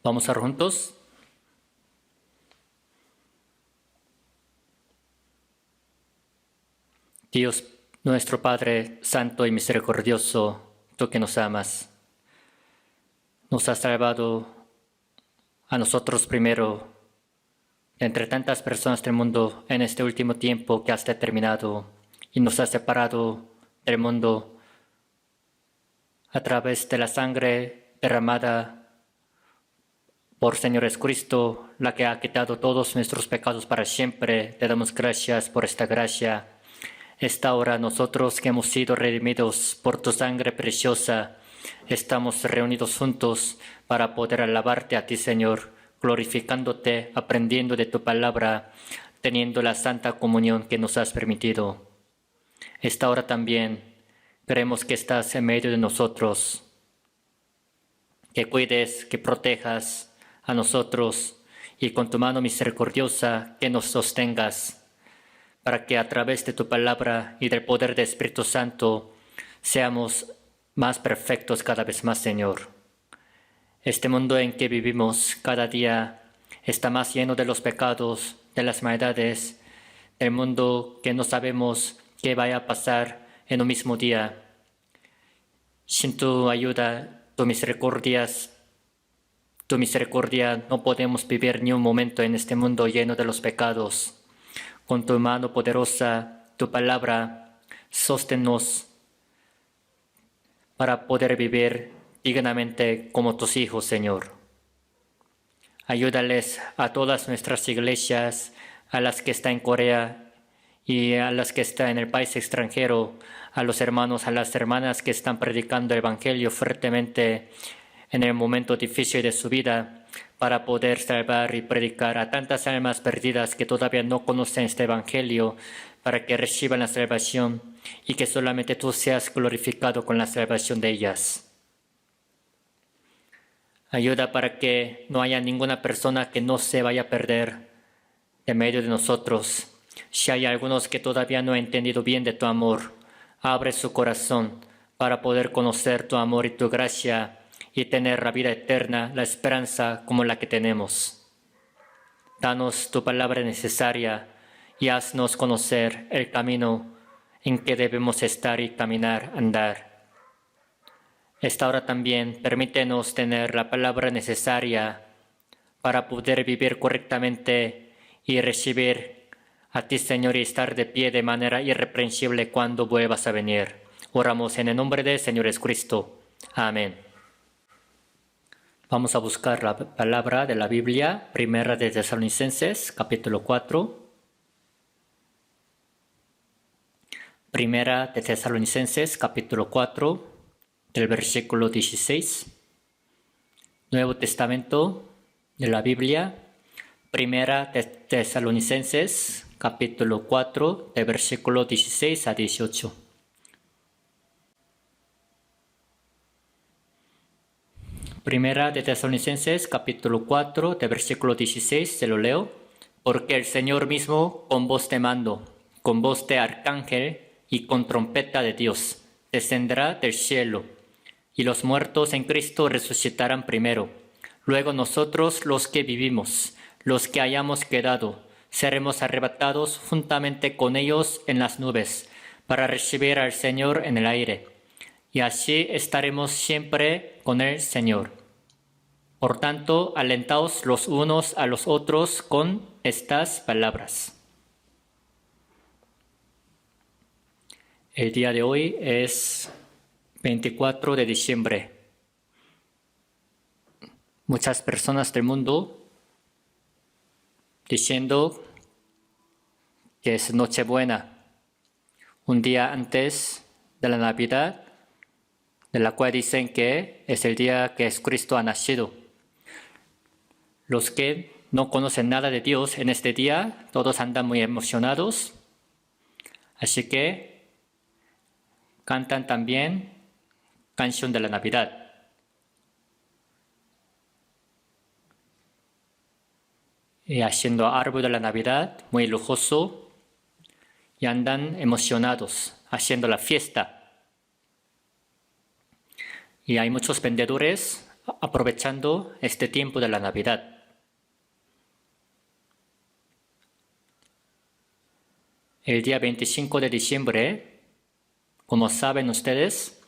Vamos a orar juntos. Dios, nuestro Padre Santo y Misericordioso, tú que nos amas, nos has salvado a nosotros primero, entre tantas personas del mundo en este último tiempo que has determinado, y nos has separado del mundo a través de la sangre derramada por Señor Jesucristo, la que ha quitado todos nuestros pecados para siempre. Te damos gracias por esta gracia. Esta hora nosotros que hemos sido redimidos por tu sangre preciosa, estamos reunidos juntos para poder alabarte a ti, Señor, glorificándote, aprendiendo de tu palabra, teniendo la santa comunión que nos has permitido. Esta hora también creemos que estás en medio de nosotros, que cuides, que protejas a nosotros y con tu mano misericordiosa que nos sostengas, para que a través de tu palabra y del poder del Espíritu Santo seamos más perfectos cada vez más, Señor. Este mundo en que vivimos cada día está más lleno de los pecados, de las maldades, del mundo que no sabemos qué vaya a pasar en un mismo día. Sin tu ayuda, tu misericordia, no podemos vivir ni un momento en este mundo lleno de los pecados. Con tu mano poderosa, tu palabra, sosténnos para poder vivir dignamente como tus hijos, Señor. Ayúdales a todas nuestras iglesias, a las que están en Corea y a las que están en el país extranjero, a los hermanos, a las hermanas que están predicando el Evangelio fuertemente en el momento difícil de su vida, para poder salvar y predicar a tantas almas perdidas que todavía no conocen este Evangelio, para que reciban la salvación y que solamente tú seas glorificado con la salvación de ellas. Ayuda para que no haya ninguna persona que no se vaya a perder de medio de nosotros. Si hay algunos que todavía no han entendido bien de tu amor, abre su corazón para poder conocer tu amor y tu gracia y tener la vida eterna, la esperanza como la que tenemos. Danos tu palabra necesaria y haznos conocer el camino en que debemos estar y caminar, andar. Esta hora también permítenos tener la palabra necesaria para poder vivir correctamente y recibir a ti, Señor, y estar de pie de manera irreprensible cuando vuelvas a venir. Oramos en el nombre del Señor Jesucristo. Amén. Vamos a buscar la palabra de la Biblia, Primera de Tesalonicenses, capítulo 4. Primera de Tesalonicenses, capítulo 4, del versículo 16. Nuevo Testamento de la Biblia, Primera de Tesalonicenses, capítulo 4, del versículo 16 a 18. Primera de Tesalonicenses, capítulo 4, de versículo 16, se lo leo. Porque el Señor mismo, con voz de mando, con voz de arcángel y con trompeta de Dios, descenderá del cielo, y los muertos en Cristo resucitarán primero. Luego nosotros, los que vivimos, los que hayamos quedado, seremos arrebatados juntamente con ellos en las nubes, para recibir al Señor en el aire. Y así estaremos siempre con el Señor. Por tanto, alentaos los unos a los otros con estas palabras. El día de hoy es 24 de diciembre. Muchas personas del mundo diciendo que es Nochebuena, un día antes de la Navidad, de la cual dicen que es el día que Jesucristo ha nacido. Los que no conocen nada de Dios en este día, todos andan muy emocionados, así que cantan también canción de la Navidad. Y haciendo árbol de la Navidad muy lujoso y andan emocionados, haciendo la fiesta. Y hay muchos vendedores aprovechando este tiempo de la Navidad. El día 25 de diciembre, como saben ustedes,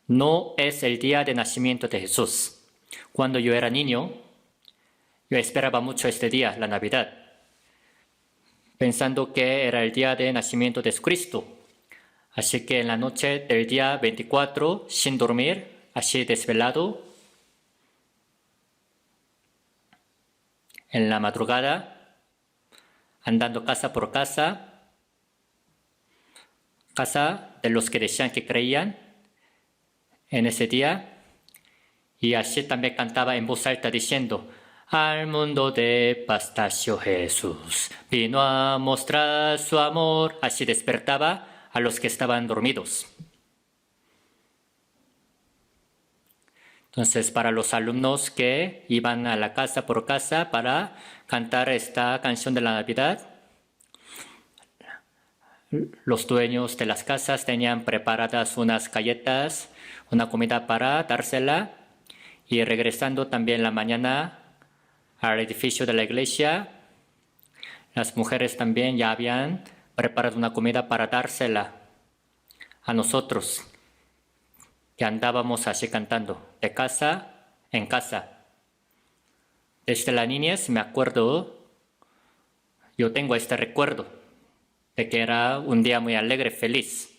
no es el día de nacimiento de Jesús. Cuando yo era niño, yo esperaba mucho este día, la Navidad, pensando que era el día de nacimiento de Cristo. Así que en la noche del día 24, sin dormir, así desvelado, en la madrugada, andando casa por casa de los que decían que creían en ese día, y así también cantaba en voz alta diciendo: al mundo de paz nació Jesús, vino a mostrar su amor. Así despertaba a los que estaban dormidos. Entonces, para los alumnos que iban a la casa por casa para cantar esta canción de la Navidad, los dueños de las casas tenían preparadas unas galletas, una comida para dársela, y regresando también la mañana al edificio de la iglesia, las mujeres también ya habían preparado una comida para dársela a nosotros, que andábamos así cantando, de casa en casa. Desde la niñez me acuerdo, yo tengo este recuerdo de que era un día muy alegre, feliz.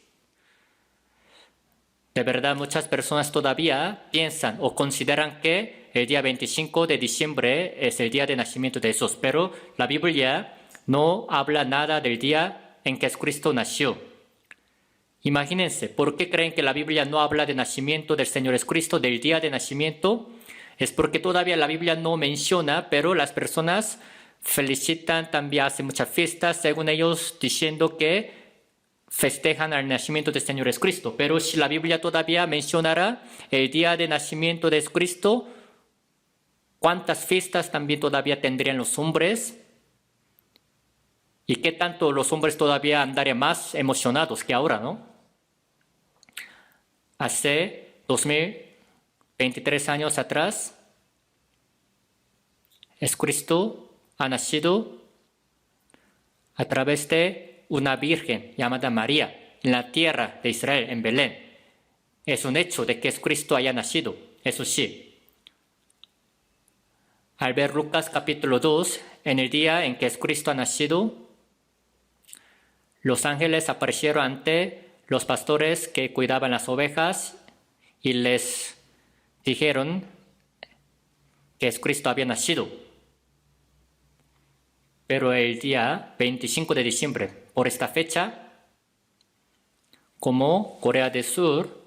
De verdad, muchas personas todavía piensan o consideran que el día 25 de diciembre es el día de nacimiento de Jesús, pero la Biblia no habla nada del día en que Cristo nació. Imagínense, ¿por qué creen que la Biblia no habla del nacimiento del Señor Jesucristo, del día de nacimiento? Es porque todavía la Biblia no menciona, pero las personas felicitan, también hacen muchas fiestas, según ellos, diciendo que festejan el nacimiento del Señor Jesucristo. Pero si la Biblia todavía mencionara el día de nacimiento de Cristo, ¿cuántas fiestas también todavía tendrían los hombres? ¿Y qué tanto los hombres todavía andarían más emocionados que ahora, no? Hace 2023 años atrás, Jesucristo ha nacido a través de una virgen llamada María en la tierra de Israel, en Belén. Es un hecho de que Cristo haya nacido, eso sí. Al ver Lucas capítulo 2, en el día en que Cristo ha nacido, los ángeles aparecieron ante los pastores que cuidaban las ovejas y les dijeron que Cristo había nacido. Pero el día 25 de diciembre, por esta fecha, como Corea del Sur,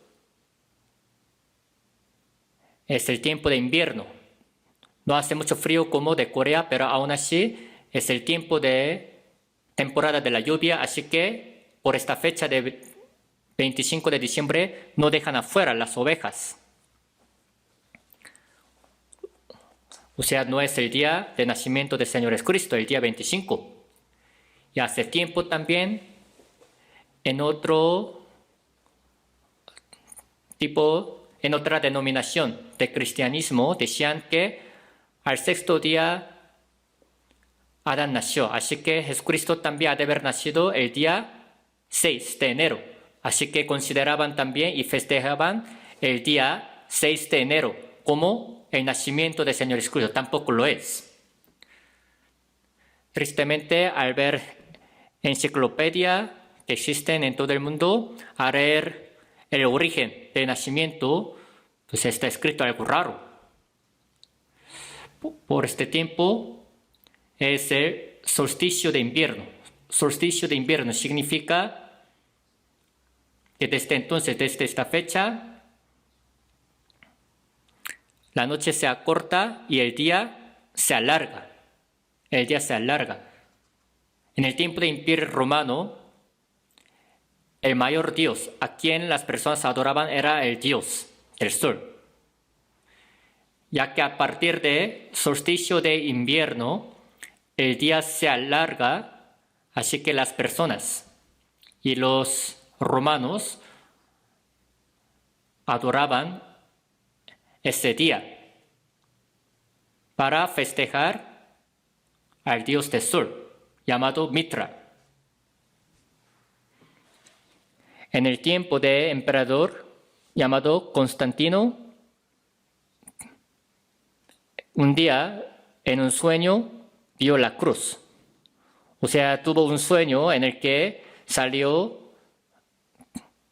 es el tiempo de invierno. No hace mucho frío como de Corea, pero aún así es el tiempo de temporada de la lluvia, así que por esta fecha de 25 de diciembre no dejan afuera las ovejas. O sea, no es el día de nacimiento del Señor Jesucristo, el día 25. Y hace tiempo también, en otro tipo, en otra denominación de cristianismo, decían que al sexto día Adán nació. Así que Jesucristo también ha de haber nacido el día 6 de enero. Así que consideraban también y festejaban el día 6 de enero como el nacimiento del Señor Jesucristo. Tampoco lo es. Tristemente, al ver enciclopedia que existen en todo el mundo, al ver el origen del nacimiento, pues está escrito algo raro. Por este tiempo es el solsticio de invierno. Solsticio de invierno significa que desde entonces, desde esta fecha, la noche se acorta y el día se alarga. El día se alarga. En el tiempo del Imperio Romano, el mayor dios a quien las personas adoraban era el dios del sol. Ya que a partir de solsticio de invierno, el día se alarga, así que las personas y los romanos adoraban ese día. para festejar al dios del sol, llamado Mitra. En el tiempo del emperador llamado Constantino, un día en un sueño vio la cruz. O sea, tuvo un sueño en el que salió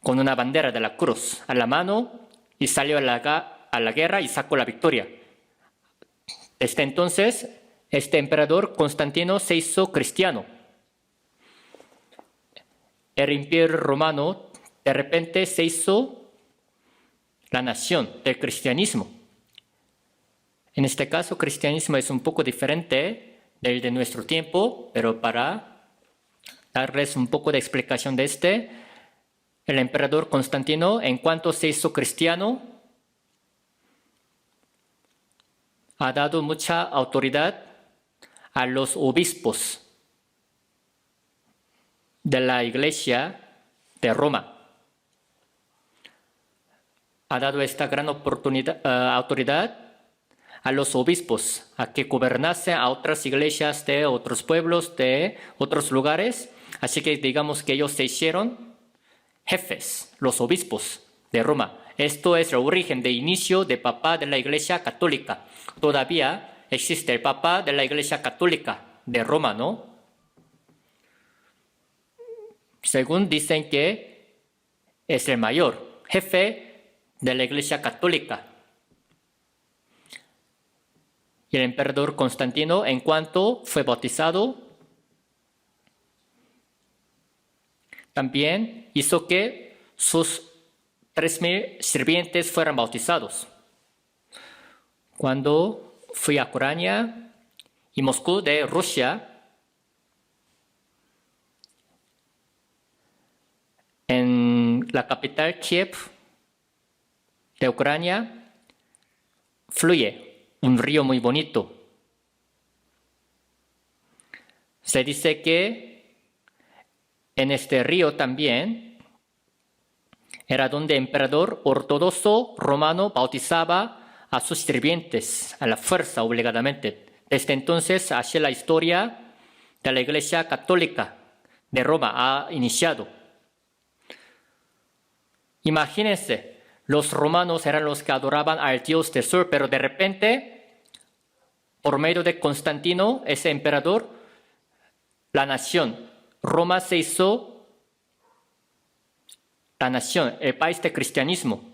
con una bandera de la cruz a la mano y salió a la guerra y sacó la victoria. Desde entonces, este emperador Constantino se hizo cristiano. El imperio romano de repente se hizo la nación del cristianismo. En este caso, cristianismo es un poco diferente del de nuestro tiempo, pero para darles un poco de explicación de el emperador Constantino, en cuanto se hizo cristiano, ha dado mucha autoridad a los obispos de la Iglesia de Roma. Ha dado esta gran autoridad a los obispos, a que gobernasen a otras iglesias de otros pueblos, de otros lugares. Así que digamos que ellos se hicieron jefes, los obispos de Roma. Esto es el origen de inicio de Papa de la Iglesia Católica. Todavía existe el Papa de la Iglesia Católica de Roma, ¿no? Según dicen que es el mayor jefe de la Iglesia Católica. Y el emperador Constantino, en cuanto fue bautizado, también hizo que sus 3,000 sirvientes fueran bautizados. Cuando fui a Ucrania y Moscú de Rusia, en la capital Kiev de Ucrania, fluye un río muy bonito. Se dice que en este río también era donde el emperador ortodoxo romano bautizaba a sus sirvientes a la fuerza, obligadamente. Desde entonces, así la historia de la Iglesia Católica de Roma ha iniciado. Imagínense, los romanos eran los que adoraban al dios del sol, pero de repente, por medio de Constantino, ese emperador, la nación, Roma se hizo la nación, el país de cristianismo.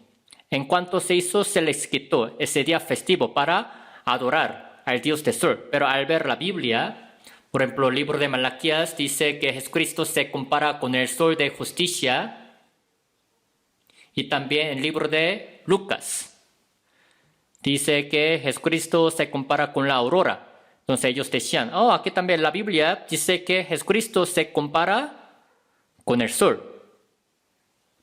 En cuanto se hizo, se les quitó ese día festivo para adorar al dios del sol. Pero al ver la Biblia, por ejemplo, el libro de Malaquías dice que Jesucristo se compara con el sol de justicia. Y también el libro de Lucas dice que Jesucristo se compara con la aurora. Entonces ellos decían, aquí también la Biblia dice que Jesucristo se compara con el sol.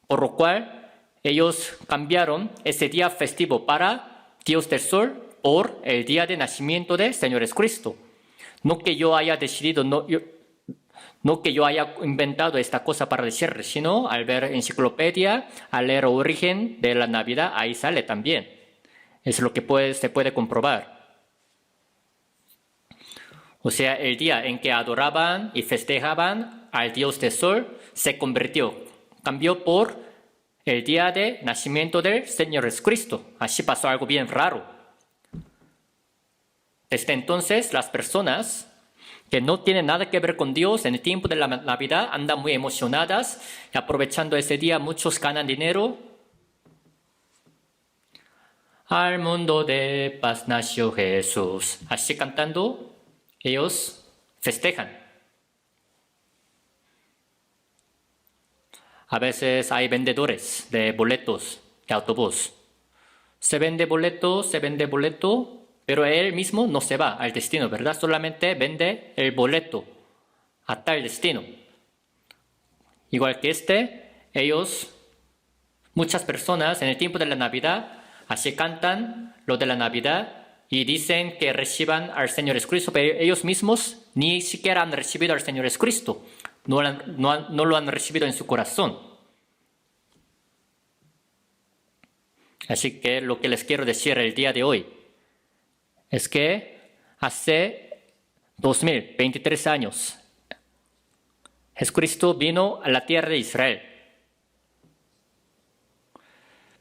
Por lo cual ellos cambiaron ese día festivo para Dios del sol por el día de nacimiento del Señor Jesucristo. No que yo haya decidido, no que yo haya inventado esta cosa para decirles, sino al ver enciclopedia, al leer origen de la Navidad, ahí sale también. Es lo que se puede comprobar. O sea, el día en que adoraban y festejaban al Dios del Sol se cambió por el día de nacimiento del Señor Jesucristo. Así pasó algo bien raro. Desde entonces, las personas que no tienen nada que ver con Dios en el tiempo de la Navidad andan muy emocionadas y aprovechando ese día muchos ganan dinero. Al mundo de paz nació Jesús. Así cantando, ellos festejan. A veces hay vendedores de boletos de autobús. Se vende boleto, pero él mismo no se va al destino, ¿verdad? Solamente vende el boleto a tal destino. Igual que muchas personas en el tiempo de la Navidad, así cantan lo de la Navidad y dicen que reciban al Señor Jesucristo, pero ellos mismos ni siquiera han recibido al Señor Jesucristo. No lo han recibido en su corazón. Así que lo que les quiero decir el día de hoy es que hace 2023 años, Jesucristo vino a la tierra de Israel.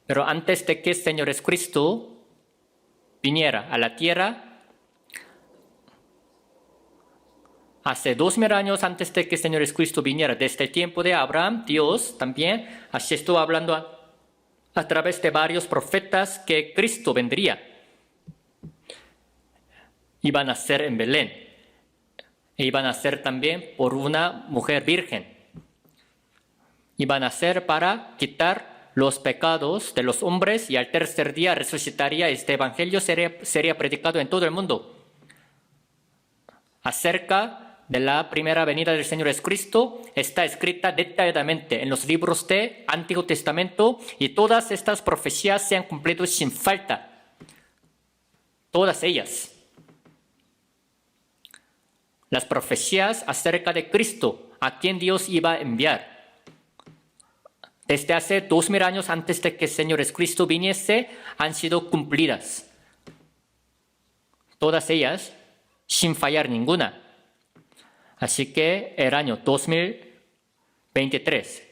Pero antes de que el Señor Jesucristo viniera a la tierra, hace 2000 años antes de que el Señor Jesucristo viniera, desde el tiempo de Abraham, Dios también así estuvo hablando a través de varios profetas que Cristo vendría. Iban a ser en Belén. E iban a ser también por una mujer virgen. Iban a ser para quitar los pecados de los hombres y al tercer día resucitaría. Este evangelio sería predicado en todo el mundo. Acerca de la primera venida del Señor Jesucristo está escrita detalladamente en los libros del Antiguo Testamento y todas estas profecías se han cumplido sin falta. Todas ellas. Las profecías acerca de Cristo, a quien Dios iba a enviar. Desde hace 2000 años antes de que el Señor Jesucristo viniese, han sido cumplidas. Todas ellas, sin fallar ninguna. Así que el año 2023,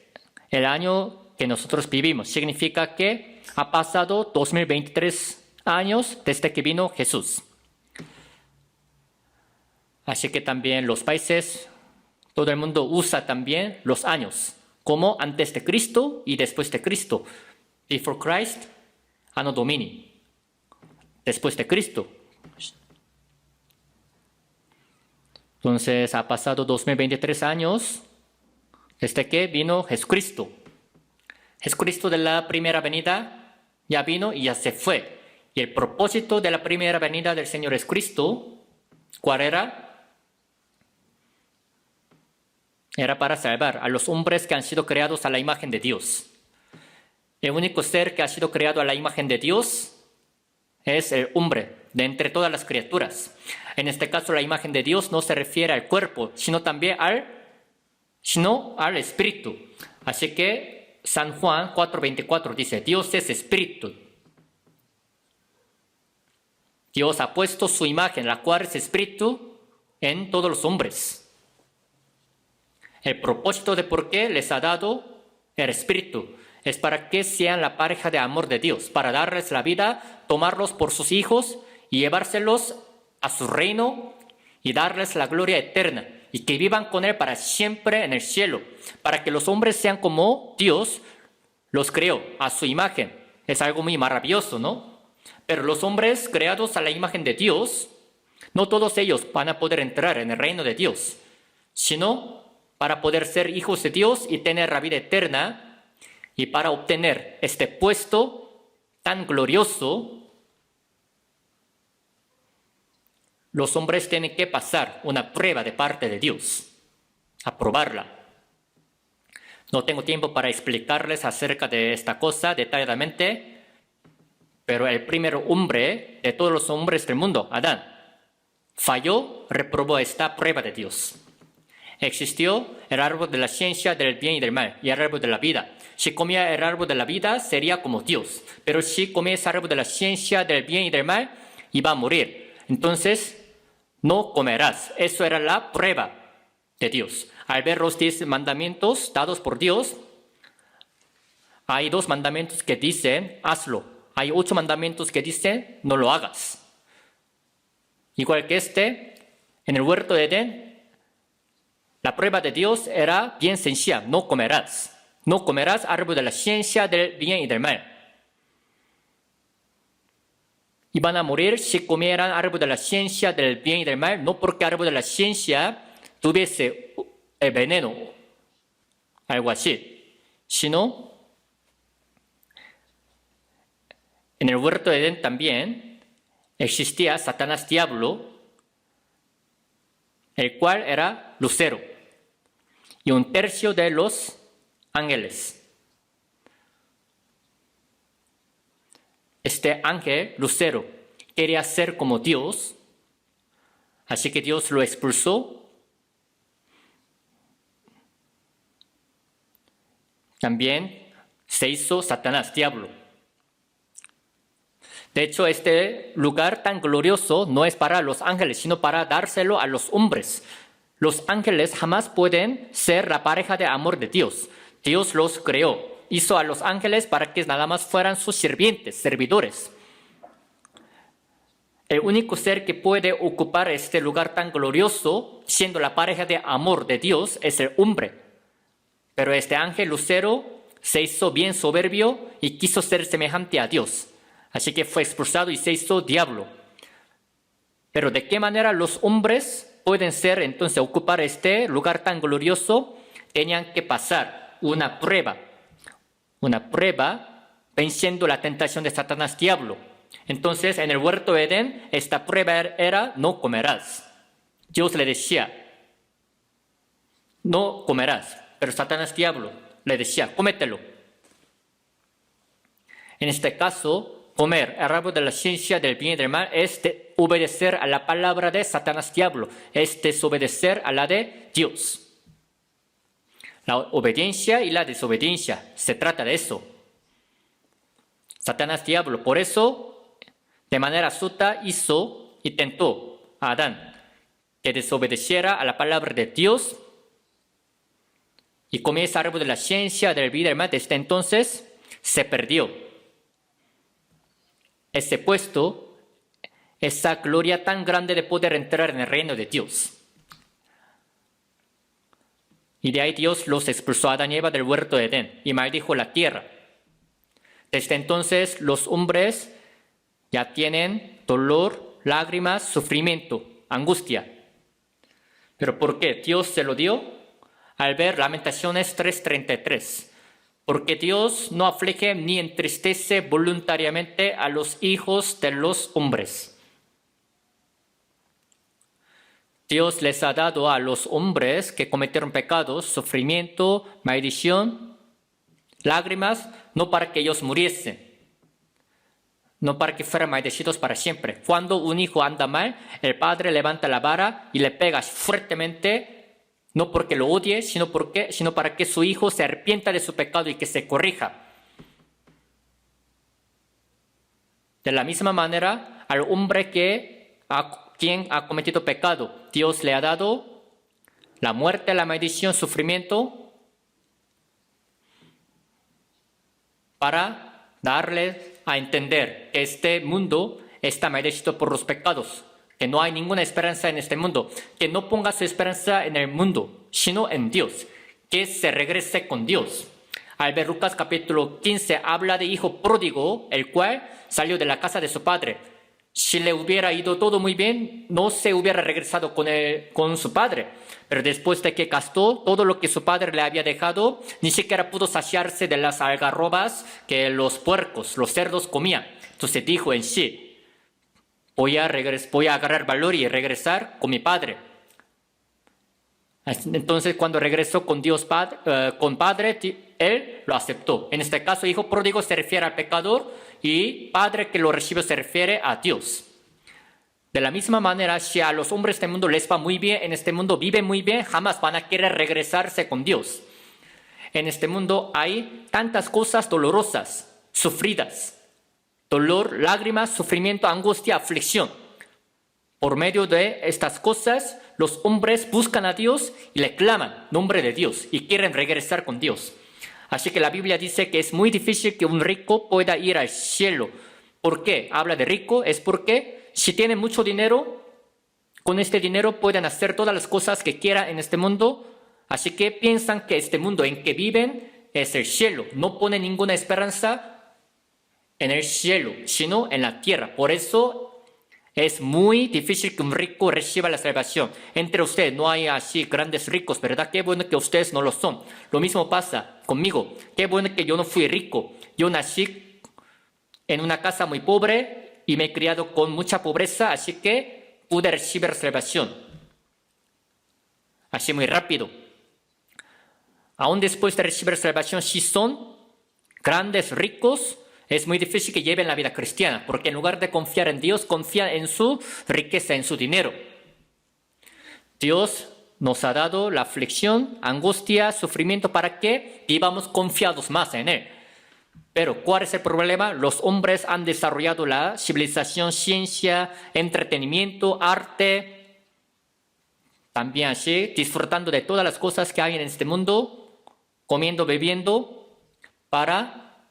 el año que nosotros vivimos, significa que ha pasado 2023 años desde que vino Jesús. Así que también los países, todo el mundo usa también los años, como antes de Cristo y después de Cristo. Before Christ, Anno Domini. Después de Cristo. Entonces ha pasado 2023 años desde que vino Jesucristo. Jesucristo de la primera venida ya vino y ya se fue. Y el propósito de la primera venida del Señor Jesucristo, ¿cuál era? Era para salvar a los hombres que han sido creados a la imagen de Dios. El único ser que ha sido creado a la imagen de Dios es el hombre, de entre todas las criaturas. En este caso, la imagen de Dios no se refiere al cuerpo, sino también al espíritu. Así que San Juan 4:24 dice, Dios es espíritu. Dios ha puesto su imagen, la cual es espíritu, en todos los hombres. El propósito de por qué les ha dado el Espíritu es para que sean la pareja de amor de Dios, para darles la vida, tomarlos por sus hijos y llevárselos a su reino y darles la gloria eterna y que vivan con Él para siempre en el cielo, para que los hombres sean como Dios los creó a su imagen. Es algo muy maravilloso, ¿no? Pero los hombres creados a la imagen de Dios, no todos ellos van a poder entrar en el reino de Dios, sino para poder ser hijos de Dios y tener la vida eterna, y para obtener este puesto tan glorioso, los hombres tienen que pasar una prueba de parte de Dios, aprobarla. No tengo tiempo para explicarles acerca de esta cosa detalladamente, pero el primer hombre de todos los hombres del mundo, Adán, falló, reprobó esta prueba de Dios. Existió el árbol de la ciencia del bien y del mal y el árbol de la vida. Si comía el árbol de la vida, sería como Dios. Pero si comía ese árbol de la ciencia del bien y del mal, iba a morir. Entonces, no comerás. Eso era la prueba de Dios. Al ver los 10 mandamientos dados por Dios, hay 2 mandamientos que dicen, hazlo. Hay 8 mandamientos que dicen, no lo hagas. Igual que en el huerto de Edén, la prueba de Dios era bien sencilla, no comerás. No comerás árbol de la ciencia del bien y del mal. Iban a morir si comieran árbol de la ciencia del bien y del mal, no porque árbol de la ciencia tuviese el veneno, algo así, sino en el huerto de Edén también existía Satanás diablo, el cual era lucero, y 1/3 de los ángeles. Este ángel lucero quería ser como Dios, así que Dios lo expulsó. También se hizo Satanás diablo. De hecho, este lugar tan glorioso no es para los ángeles, sino para dárselo a los hombres. Los ángeles jamás pueden ser la pareja de amor de Dios. Dios los creó. Hizo a los ángeles para que nada más fueran sus sirvientes, servidores. El único ser que puede ocupar este lugar tan glorioso, siendo la pareja de amor de Dios, es el hombre. Pero este ángel lucero se hizo bien soberbio y quiso ser semejante a Dios. Así que fue expulsado y se hizo diablo. Pero ¿de qué manera los hombres pueden ser entonces ocupar este lugar tan glorioso? Tenían que pasar una prueba venciendo la tentación de Satanás diablo. Entonces en el huerto de Edén esta prueba era no comerás. Dios le decía no comerás, pero Satanás diablo le decía cómetelo. En este caso, comer el árbol de la ciencia del bien y del mal es obedecer a la palabra de Satanás diablo, es desobedecer a la de Dios. La obediencia y la desobediencia, se trata de eso. Satanás diablo, por eso, de manera astuta hizo y tentó a Adán que desobedeciera a la palabra de Dios y comió ese árbol de la ciencia del bien y del mal. Desde entonces se perdió ese puesto, esa gloria tan grande de poder entrar en el reino de Dios. Y de ahí Dios los expulsó a Adán y Eva del huerto de Edén y maldijo la tierra. Desde entonces los hombres ya tienen dolor, lágrimas, sufrimiento, angustia. ¿Pero por qué? Dios se lo dio al ver Lamentaciones 3:33. Porque Dios no aflige ni entristece voluntariamente a los hijos de los hombres. Dios les ha dado a los hombres que cometieron pecados, sufrimiento, maldición, lágrimas, no para que ellos muriesen, no para que fueran maldecidos para siempre. Cuando un hijo anda mal, el padre levanta la vara y le pega fuertemente, no porque lo odie, sino para que su hijo se arrepienta de su pecado y que se corrija. De la misma manera, al hombre quien ha cometido pecado, Dios le ha dado la muerte, la maldición, sufrimiento, para darle a entender que este mundo está maldecido por los pecados, que no hay ninguna esperanza en este mundo, que no ponga su esperanza en el mundo, sino en Dios, que se regrese con Dios. Al ver Lucas capítulo 15 habla de hijo pródigo, el cual salió de la casa de su padre. Si le hubiera ido todo muy bien, no se hubiera regresado con su padre. Pero después de que gastó todo lo que su padre le había dejado, ni siquiera pudo saciarse de las algarrobas que los puercos, los cerdos comían. Entonces dijo en sí, voy a agarrar valor y regresar con mi padre. Entonces cuando regresó con Dios con Padre, él lo aceptó. En este caso, hijo pródigo se refiere al pecador y padre que lo recibe se refiere a Dios. De la misma manera, si a los hombres del mundo les va muy bien, en este mundo viven muy bien, jamás van a querer regresarse con Dios. En este mundo hay tantas cosas dolorosas, sufridas. Dolor, lágrimas, sufrimiento, angustia, aflicción. Por medio de estas cosas, los hombres buscan a Dios y le claman nombre de Dios y quieren regresar con Dios. Así que la Biblia dice que es muy difícil que un rico pueda ir al cielo. ¿Por qué? Habla de rico, es porque si tienen mucho dinero, con este dinero pueden hacer todas las cosas que quieran en este mundo. Así que piensan que este mundo en que viven es el cielo. No ponen ninguna esperanza en el cielo, sino en la tierra. Por eso es muy difícil que un rico reciba la salvación. Entre ustedes no hay así grandes ricos, ¿verdad? Qué bueno que ustedes no lo son. Lo mismo pasa conmigo. Qué bueno que yo no fui rico. Yo nací en una casa muy pobre y me he criado con mucha pobreza, así que pude recibir salvación. Así muy rápido. Aún después de recibir salvación, si son grandes ricos, es muy difícil que lleven la vida cristiana, porque en lugar de confiar en Dios, confían en su riqueza, en su dinero. Dios nos ha dado la aflicción, angustia, sufrimiento para que vivamos confiados más en Él. Pero ¿cuál es el problema? Los hombres han desarrollado la civilización, ciencia, entretenimiento, arte, también así, disfrutando de todas las cosas que hay en este mundo, comiendo, bebiendo, para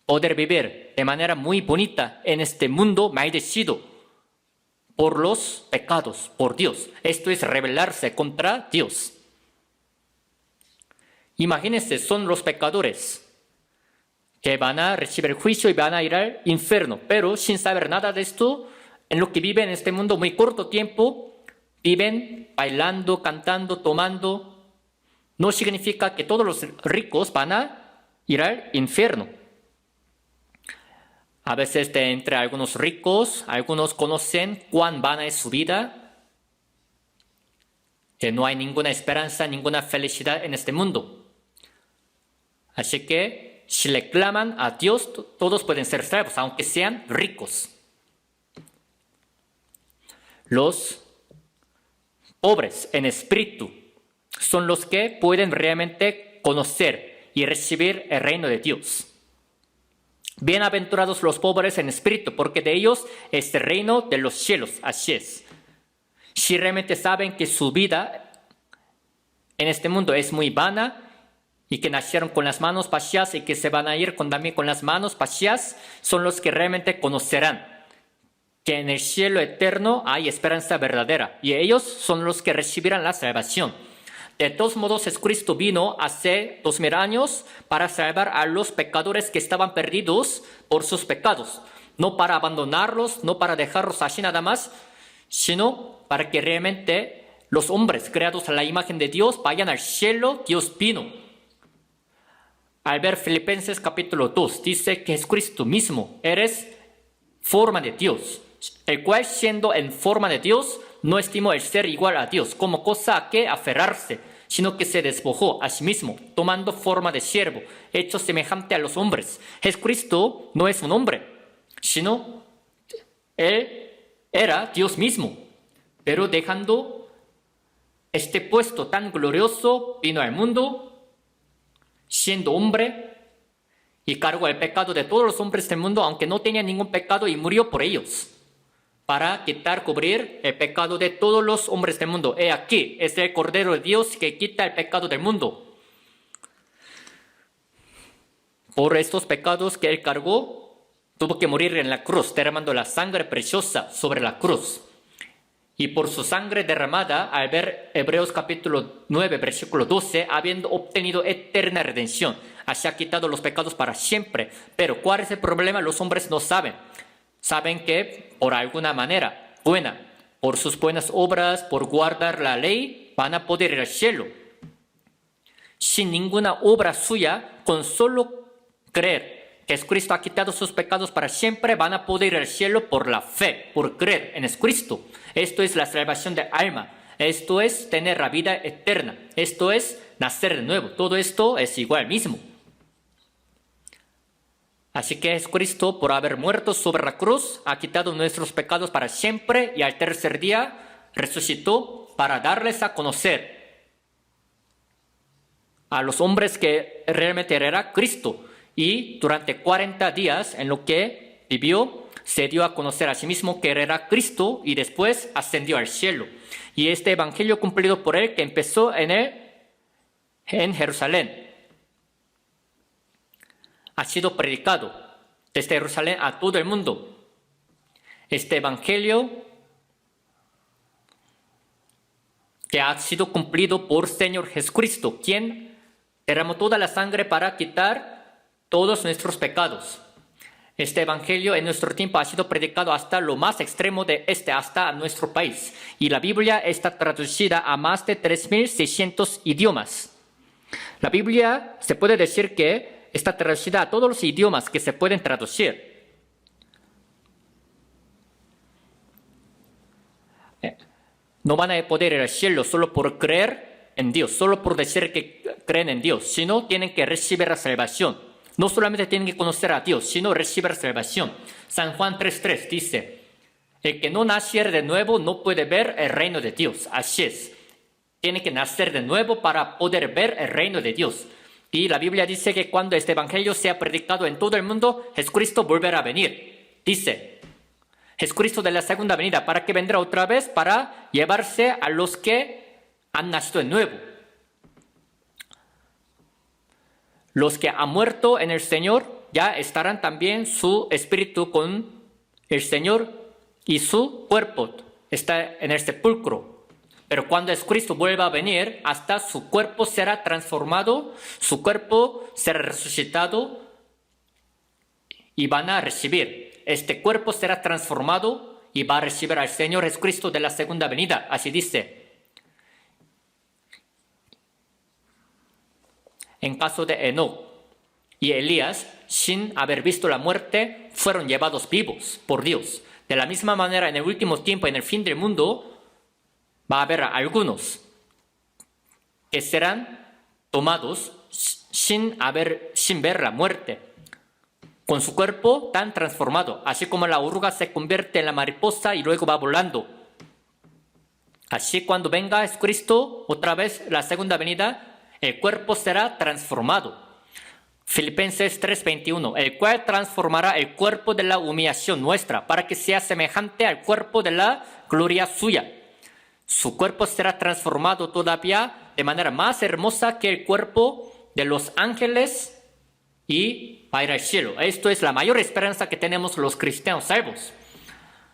poder vivir de manera muy bonita en este mundo maldecido por los pecados, por Dios. Esto es rebelarse contra Dios. Imagínense, son los pecadores que van a recibir juicio y van a ir al infierno, pero sin saber nada de esto, en lo que viven en este mundo muy corto tiempo, viven bailando, cantando, tomando. No significa que todos los ricos van a ir al infierno. A veces entre algunos ricos, algunos conocen cuán vana es su vida, que no hay ninguna esperanza, ninguna felicidad en este mundo. Así que si le claman a Dios, todos pueden ser salvos, aunque sean ricos. Los pobres en espíritu son los que pueden realmente conocer y recibir el reino de Dios. Bienaventurados los pobres en espíritu, porque de ellos es el reino de los cielos. Así es. Si realmente saben que su vida en este mundo es muy vana, y que nacieron con las manos vacías y que se van a ir también con las manos vacías, son los que realmente conocerán que en el cielo eterno hay esperanza verdadera, y ellos son los que recibirán la salvación. De todos modos, Jesucristo vino hace 2000 años para salvar a los pecadores que estaban perdidos por sus pecados, no para abandonarlos, no para dejarlos así nada más, sino para que realmente los hombres creados a la imagen de Dios vayan al cielo. Dios vino. Al ver Filipenses capítulo 2, dice que Jesucristo mismo eres forma de Dios, el cual siendo en forma de Dios, no estimó el ser igual a Dios como cosa a que aferrarse, sino que se despojó a sí mismo, tomando forma de siervo, hecho semejante a los hombres. Jesucristo no es un hombre, sino Él era Dios mismo, pero dejando este puesto tan glorioso, vino al mundo, siendo hombre, y cargó el pecado de todos los hombres del mundo, aunque no tenía ningún pecado, y murió por ellos, para cubrir el pecado de todos los hombres del mundo. He aquí, es el Cordero de Dios que quita el pecado del mundo. Por estos pecados que Él cargó, tuvo que morir en la cruz, derramando la sangre preciosa sobre la cruz. Y por su sangre derramada, al ver Hebreos capítulo 9, versículo 12, habiendo obtenido eterna redención, así ha quitado los pecados para siempre. Pero ¿cuál es el problema? Los hombres no saben. Saben que por alguna manera buena, por sus buenas obras, por guardar la ley, van a poder ir al cielo. Sin ninguna obra suya, con solo creer que Jesucristo ha quitado sus pecados para siempre, van a poder ir al cielo por la fe, por creer en Jesucristo. Esto es la salvación del alma. Esto es tener la vida eterna. Esto es nacer de nuevo. Todo esto es igual mismo. Así que Jesucristo, por haber muerto sobre la cruz, ha quitado nuestros pecados para siempre, y al tercer día resucitó para darles a conocer a los hombres que realmente era Cristo. Y durante 40 días en lo que vivió, se dio a conocer a sí mismo que era Cristo, y después ascendió al cielo. Y este evangelio cumplido por Él, que empezó en Jerusalén, ha sido predicado desde Jerusalén a todo el mundo. Este evangelio que ha sido cumplido por Señor Jesucristo, quien derramó toda la sangre para quitar todos nuestros pecados. Este evangelio en nuestro tiempo ha sido predicado hasta lo más extremo de hasta nuestro país. Y la Biblia está traducida a más de 3.600 idiomas. La Biblia se puede decir que está traducida a todos los idiomas que se pueden traducir. No van a poder ir al cielo solo por creer en Dios, solo por decir que creen en Dios, sino tienen que recibir la salvación. No solamente tienen que conocer a Dios, sino recibir salvación. San Juan 3:3 dice, el que no naciere de nuevo no puede ver el reino de Dios. Así es. Tiene que nacer de nuevo para poder ver el reino de Dios. Y la Biblia dice que cuando este evangelio sea predicado en todo el mundo, Jesucristo volverá a venir. Dice, Jesucristo de la segunda venida, ¿para qué vendrá otra vez? Para llevarse a los que han nacido de nuevo. Los que han muerto en el Señor ya estarán también su espíritu con el Señor y su cuerpo está en el sepulcro. Pero cuando Jesucristo vuelva a venir, hasta su cuerpo será transformado, su cuerpo será resucitado y van a recibir. Este cuerpo será transformado y va a recibir al Señor Jesucristo de la segunda venida. Así dice. En caso de Enoc y Elías, sin haber visto la muerte, fueron llevados vivos por Dios. De la misma manera, en el último tiempo, en el fin del mundo, va a haber algunos que serán tomados sin ver la muerte, con su cuerpo tan transformado, así como la oruga se convierte en la mariposa y luego va volando. Así cuando venga Jesucristo, otra vez la segunda venida, el cuerpo será transformado. Filipenses 3:21, el cual transformará el cuerpo de la humillación nuestra para que sea semejante al cuerpo de la gloria suya. Su cuerpo será transformado todavía de manera más hermosa que el cuerpo de los ángeles y va a ir al cielo. Esto es la mayor esperanza que tenemos los cristianos salvos.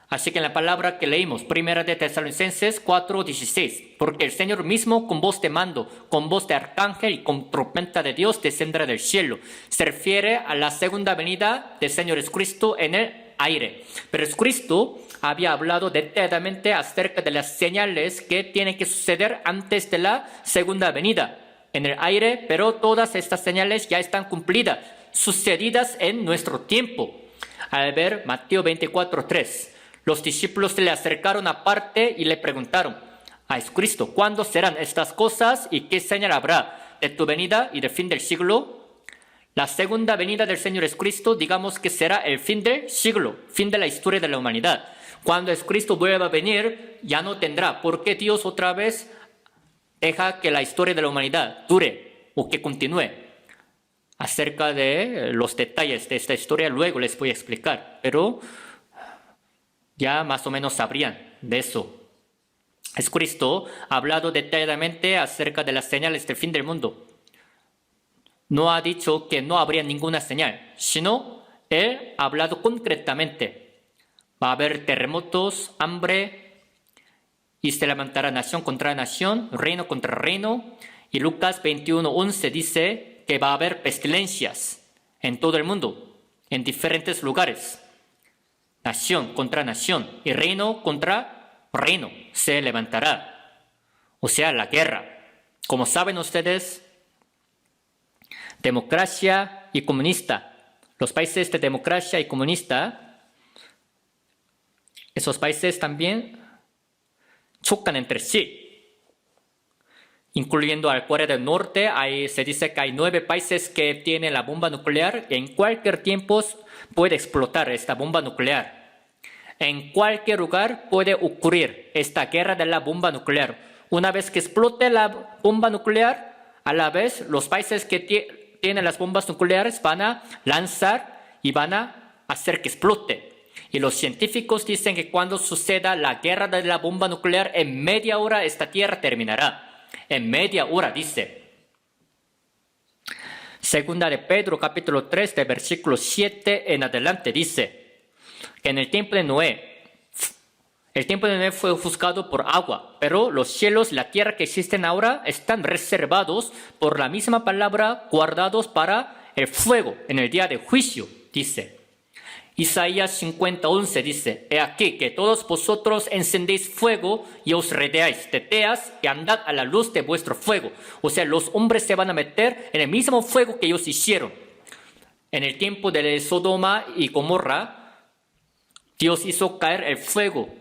Así que en la palabra que leímos, 1 de Tesalonicenses 4:16, porque el Señor mismo con voz de mando, con voz de arcángel y con trompeta de Dios descenderá del cielo. Se refiere a la segunda venida del Señor Jesucristo en el aire. Pero Jesucristo había hablado detalladamente acerca de las señales que tienen que suceder antes de la segunda venida en el aire, pero todas estas señales ya están cumplidas, sucedidas en nuestro tiempo. Al ver Mateo 24:3, los discípulos se le acercaron aparte y le preguntaron a Jesucristo, ¿cuándo serán estas cosas y qué señal habrá de tu venida y del fin del siglo? La segunda venida del Señor Jesucristo, digamos que será el fin del siglo, fin de la historia de la humanidad. Cuando Jesucristo vuelva a venir, ya no tendrá, porque Dios otra vez deja que la historia de la humanidad dure o que continúe. Acerca de los detalles de esta historia, luego les voy a explicar, pero ya más o menos sabrían de eso. Jesucristo ha hablado detalladamente acerca de las señales del fin del mundo. No ha dicho que no habría ninguna señal, sino Él ha hablado concretamente. Va a haber terremotos, hambre, y se levantará nación contra nación, reino contra reino. Y Lucas 21:11 dice que va a haber pestilencias en todo el mundo, en diferentes lugares. Nación contra nación y reino contra reino se levantará. O sea, la guerra. Como saben ustedes, democracia y comunista. Los países de democracia y comunista, esos países también chocan entre sí. Incluyendo a Corea del Norte, se dice que hay 9 países que tienen la bomba nuclear y en cualquier tiempo puede explotar esta bomba nuclear. En cualquier lugar puede ocurrir esta guerra de la bomba nuclear. Una vez que explote la bomba nuclear, a la vez los países que tienen las bombas nucleares van a lanzar y van a hacer que explote. Y los científicos dicen que cuando suceda la guerra de la bomba nuclear, en media hora esta tierra terminará. En media hora, dice. Segunda de Pedro, capítulo 3, de versículo 7 en adelante, dice que en el tiempo de Noé fue ofuscado por agua, pero los cielos y la tierra que existen ahora están reservados por la misma palabra, guardados para el fuego en el día de juicio, dice. Isaías 50:11 dice, he aquí que todos vosotros encendéis fuego y os rodeáis de teas y andad a la luz de vuestro fuego. O sea, los hombres se van a meter en el mismo fuego que ellos hicieron. En el tiempo de Sodoma y Gomorra, Dios hizo caer el fuego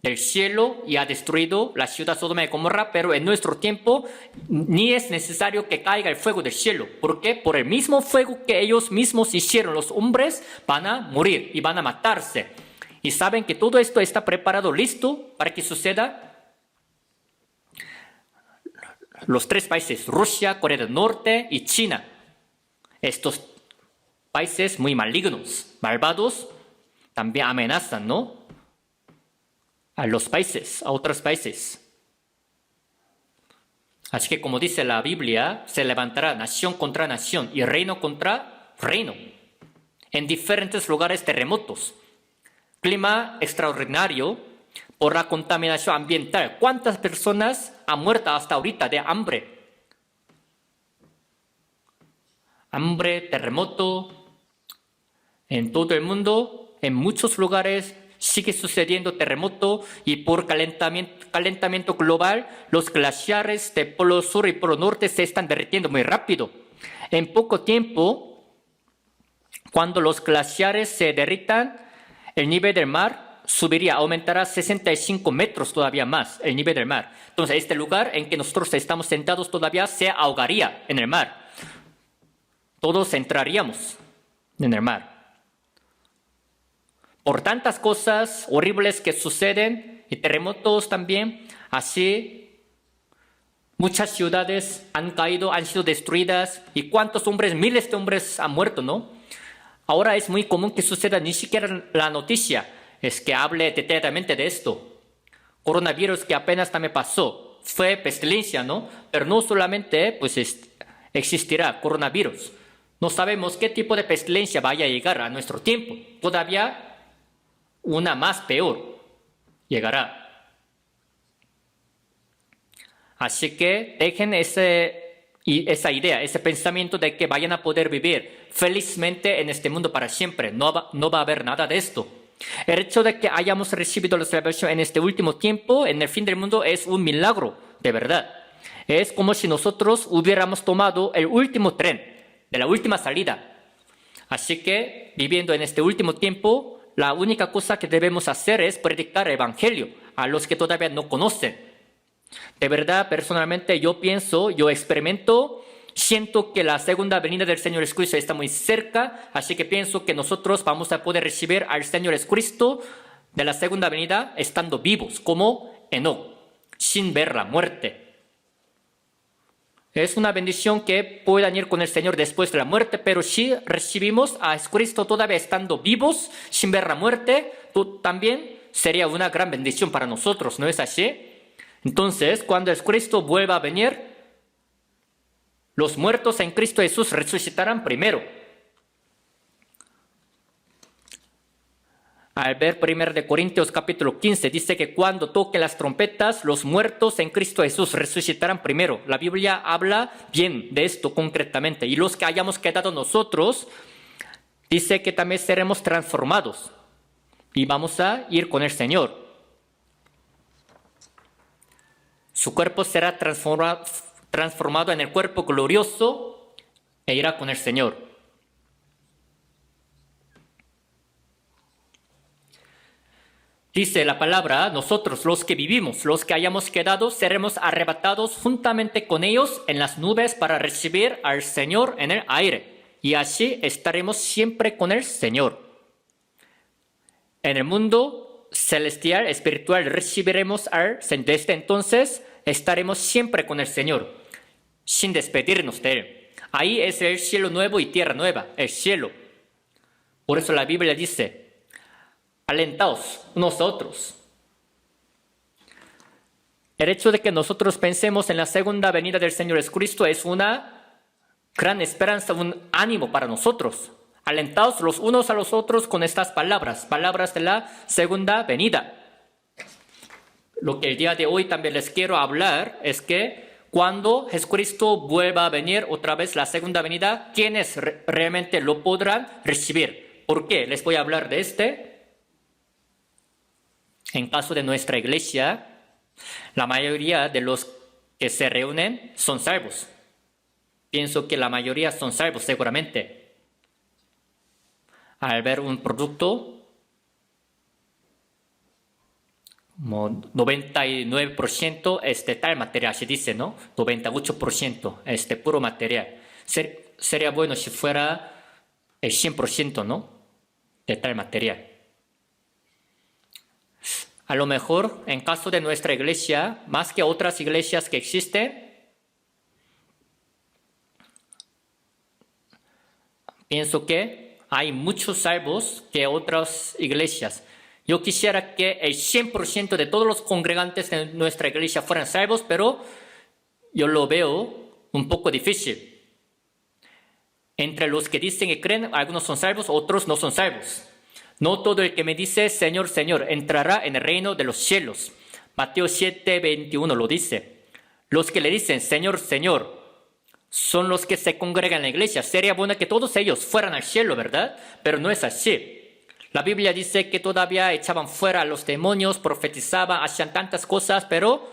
del cielo y ha destruido la ciudad Sodoma y Gomorra, pero en nuestro tiempo ni es necesario que caiga el fuego del cielo. ¿Por qué? Por el mismo fuego que ellos mismos hicieron, los hombres van a morir y van a matarse. Y saben que todo esto está preparado, listo para que suceda. los 3 países, Rusia, Corea del Norte y China. Estos países muy malignos, malvados, también amenazan, ¿no?, a los países, a otros países. Así que como dice la Biblia, se levantará nación contra nación y reino contra reino. En diferentes lugares terremotos, clima extraordinario por la contaminación ambiental. ¿Cuántas personas han muerto hasta ahorita de hambre? Hambre, terremoto, en todo el mundo, en muchos lugares sigue sucediendo terremoto y por calentamiento global, los glaciares del Polo Sur y Polo Norte se están derritiendo muy rápido. En poco tiempo, cuando los glaciares se derritan, el nivel del mar subiría, aumentará 65 metros todavía más el nivel del mar. Entonces, este lugar en que nosotros estamos sentados todavía se ahogaría en el mar. Todos entraríamos en el mar. Por tantas cosas horribles que suceden, y terremotos también, así muchas ciudades han caído, han sido destruidas, y cuántos hombres, miles de hombres han muerto, ¿no? Ahora es muy común que suceda, ni siquiera la noticia es que hable detalladamente de esto. Coronavirus que apenas también pasó, fue pestilencia, ¿no? Pero no solamente pues existirá coronavirus. No sabemos qué tipo de pestilencia vaya a llegar a nuestro tiempo. Todavía una más peor llegará. Así que dejen esa idea, ese pensamiento de que vayan a poder vivir felizmente en este mundo para siempre. No va a haber nada de esto. El hecho de que hayamos recibido la salvación en este último tiempo, en el fin del mundo, es un milagro, de verdad. Es como si nosotros hubiéramos tomado el último tren, de la última salida. Así que, viviendo en este último tiempo, la única cosa que debemos hacer es predicar el Evangelio a los que todavía no conocen. De verdad, personalmente yo experimento, siento que la segunda venida del Señor Jesucristo está muy cerca, así que pienso que nosotros vamos a poder recibir al Señor Jesucristo de la segunda venida estando vivos, como Enoc, sin ver la muerte. Es una bendición que puedan ir con el Señor después de la muerte, pero si recibimos a Jesucristo todavía estando vivos, sin ver la muerte, también sería una gran bendición para nosotros, ¿no es así? Entonces, cuando Jesucristo vuelva a venir, los muertos en Cristo Jesús resucitarán primero. Al ver 1 Corintios capítulo 15, dice que cuando toquen las trompetas, los muertos en Cristo Jesús resucitarán primero. La Biblia habla bien de esto concretamente. Y los que hayamos quedado nosotros, dice que también seremos transformados. Y vamos a ir con el Señor. Su cuerpo será transformado en el cuerpo glorioso e irá con el Señor. Dice la palabra, nosotros los que vivimos, los que hayamos quedado, seremos arrebatados juntamente con ellos en las nubes para recibir al Señor en el aire. Y así estaremos siempre con el Señor. En el mundo celestial, espiritual, recibiremos al Señor. Desde entonces estaremos siempre con el Señor, sin despedirnos de Él. Ahí es el cielo nuevo y tierra nueva, el cielo. Por eso la Biblia dice, alentaos unos a otros. El hecho de que nosotros pensemos en la segunda venida del Señor Jesucristo es una gran esperanza, un ánimo para nosotros. Alentaos los unos a los otros con estas palabras de la segunda venida. Lo que el día de hoy también les quiero hablar es que cuando Jesucristo vuelva a venir otra vez la segunda venida, ¿quiénes realmente lo podrán recibir? ¿Por qué? Les voy a hablar de En caso de nuestra iglesia, la mayoría de los que se reúnen son salvos. Pienso que la mayoría son salvos seguramente. Al ver un producto, como 99% es de tal material, se dice, ¿no? 98% es de puro material. Sería bueno si fuera el 100%, ¿no? De tal material. A lo mejor, en caso de nuestra iglesia, más que otras iglesias que existen, Pienso que hay muchos salvos que otras iglesias. Yo quisiera que el 100% de todos los congregantes de nuestra iglesia fueran salvos, pero yo lo veo un poco difícil. Entre los que dicen que creen, algunos son salvos, otros no son salvos. No todo el que me dice, Señor, Señor, entrará en el reino de los cielos. Mateo 7:21 lo dice. Los que le dicen, Señor, Señor, son los que se congregan en la iglesia. Sería bueno que todos ellos fueran al cielo, ¿verdad? Pero no es así. La Biblia dice que todavía echaban fuera a los demonios, profetizaban, hacían tantas cosas, pero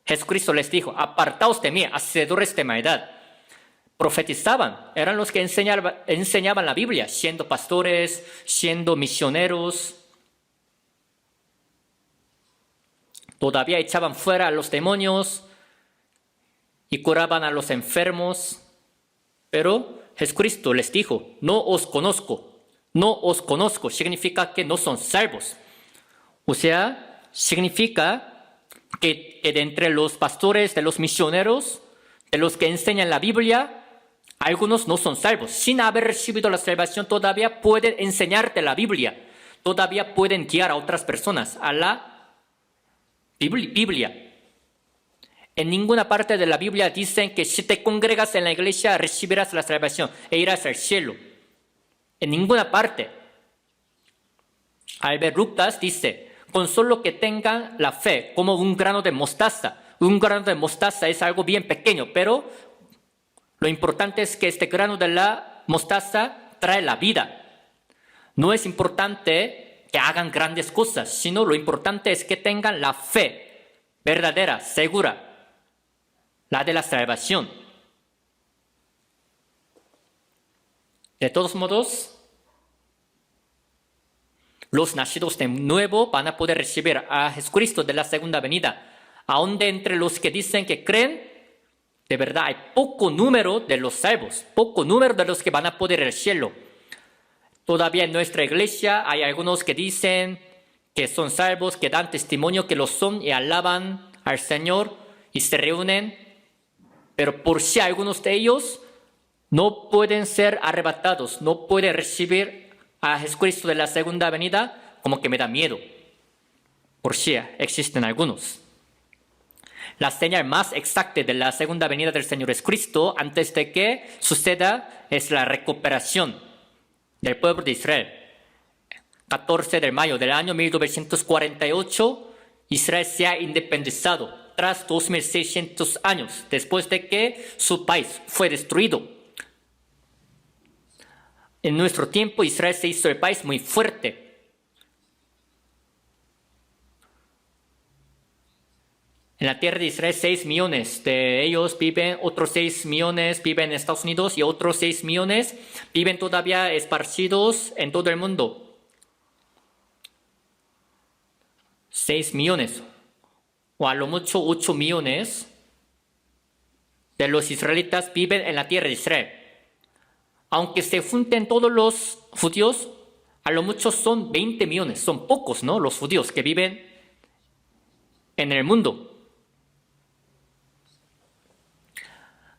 Jesucristo les dijo, apartaos de mí, hacedores de maldad. Profetizaban, eran los que enseñaban la Biblia, siendo pastores, siendo misioneros. Todavía echaban fuera a los demonios y curaban a los enfermos. Pero Jesucristo les dijo, no os conozco. No os conozco, significa que no son salvos. O sea, significa que de entre los pastores, de los misioneros, de los que enseñan la Biblia, algunos no son salvos. Sin haber recibido la salvación, todavía pueden enseñarte la Biblia. Todavía pueden guiar a otras personas a la Biblia. En ninguna parte de la Biblia dicen que si te congregas en la iglesia recibirás la salvación e irás al cielo. En ninguna parte. Albert Lucas dice, con solo que tengan la fe como un grano de mostaza. Un grano de mostaza es algo bien pequeño, pero lo importante es que este grano de la mostaza trae la vida. No es importante que hagan grandes cosas, sino lo importante es que tengan la fe verdadera, segura, la de la salvación. De todos modos, los nacidos de nuevo van a poder recibir a Jesucristo de la segunda venida. Aún de entre los que dicen que creen, de verdad hay poco número de los salvos, poco número de los que van a poder ir al cielo. Todavía en nuestra iglesia hay algunos que dicen que son salvos, que dan testimonio que lo son y alaban al Señor y se reúnen, pero por si algunos de ellos no pueden ser arrebatados, no pueden recibir a Jesucristo de la segunda venida, como que me da miedo. Por si existen algunos. La señal más exacta de la segunda venida del Señor Jesucristo antes de que suceda es la recuperación del pueblo de Israel. 14 de mayo del año 1948, Israel se ha independizado tras 2600 años después de que su país fue destruido. En nuestro tiempo, Israel se hizo el país muy fuerte. En la tierra de Israel, 6 millones de ellos viven, otros 6 millones viven en Estados Unidos y otros 6 millones viven todavía esparcidos en todo el mundo. 6 millones, o a lo mucho 8 millones de los israelitas viven en la tierra de Israel. Aunque se junten todos los judíos, a lo mucho son 20 millones. Son pocos, ¿no? Los judíos que viven en el mundo.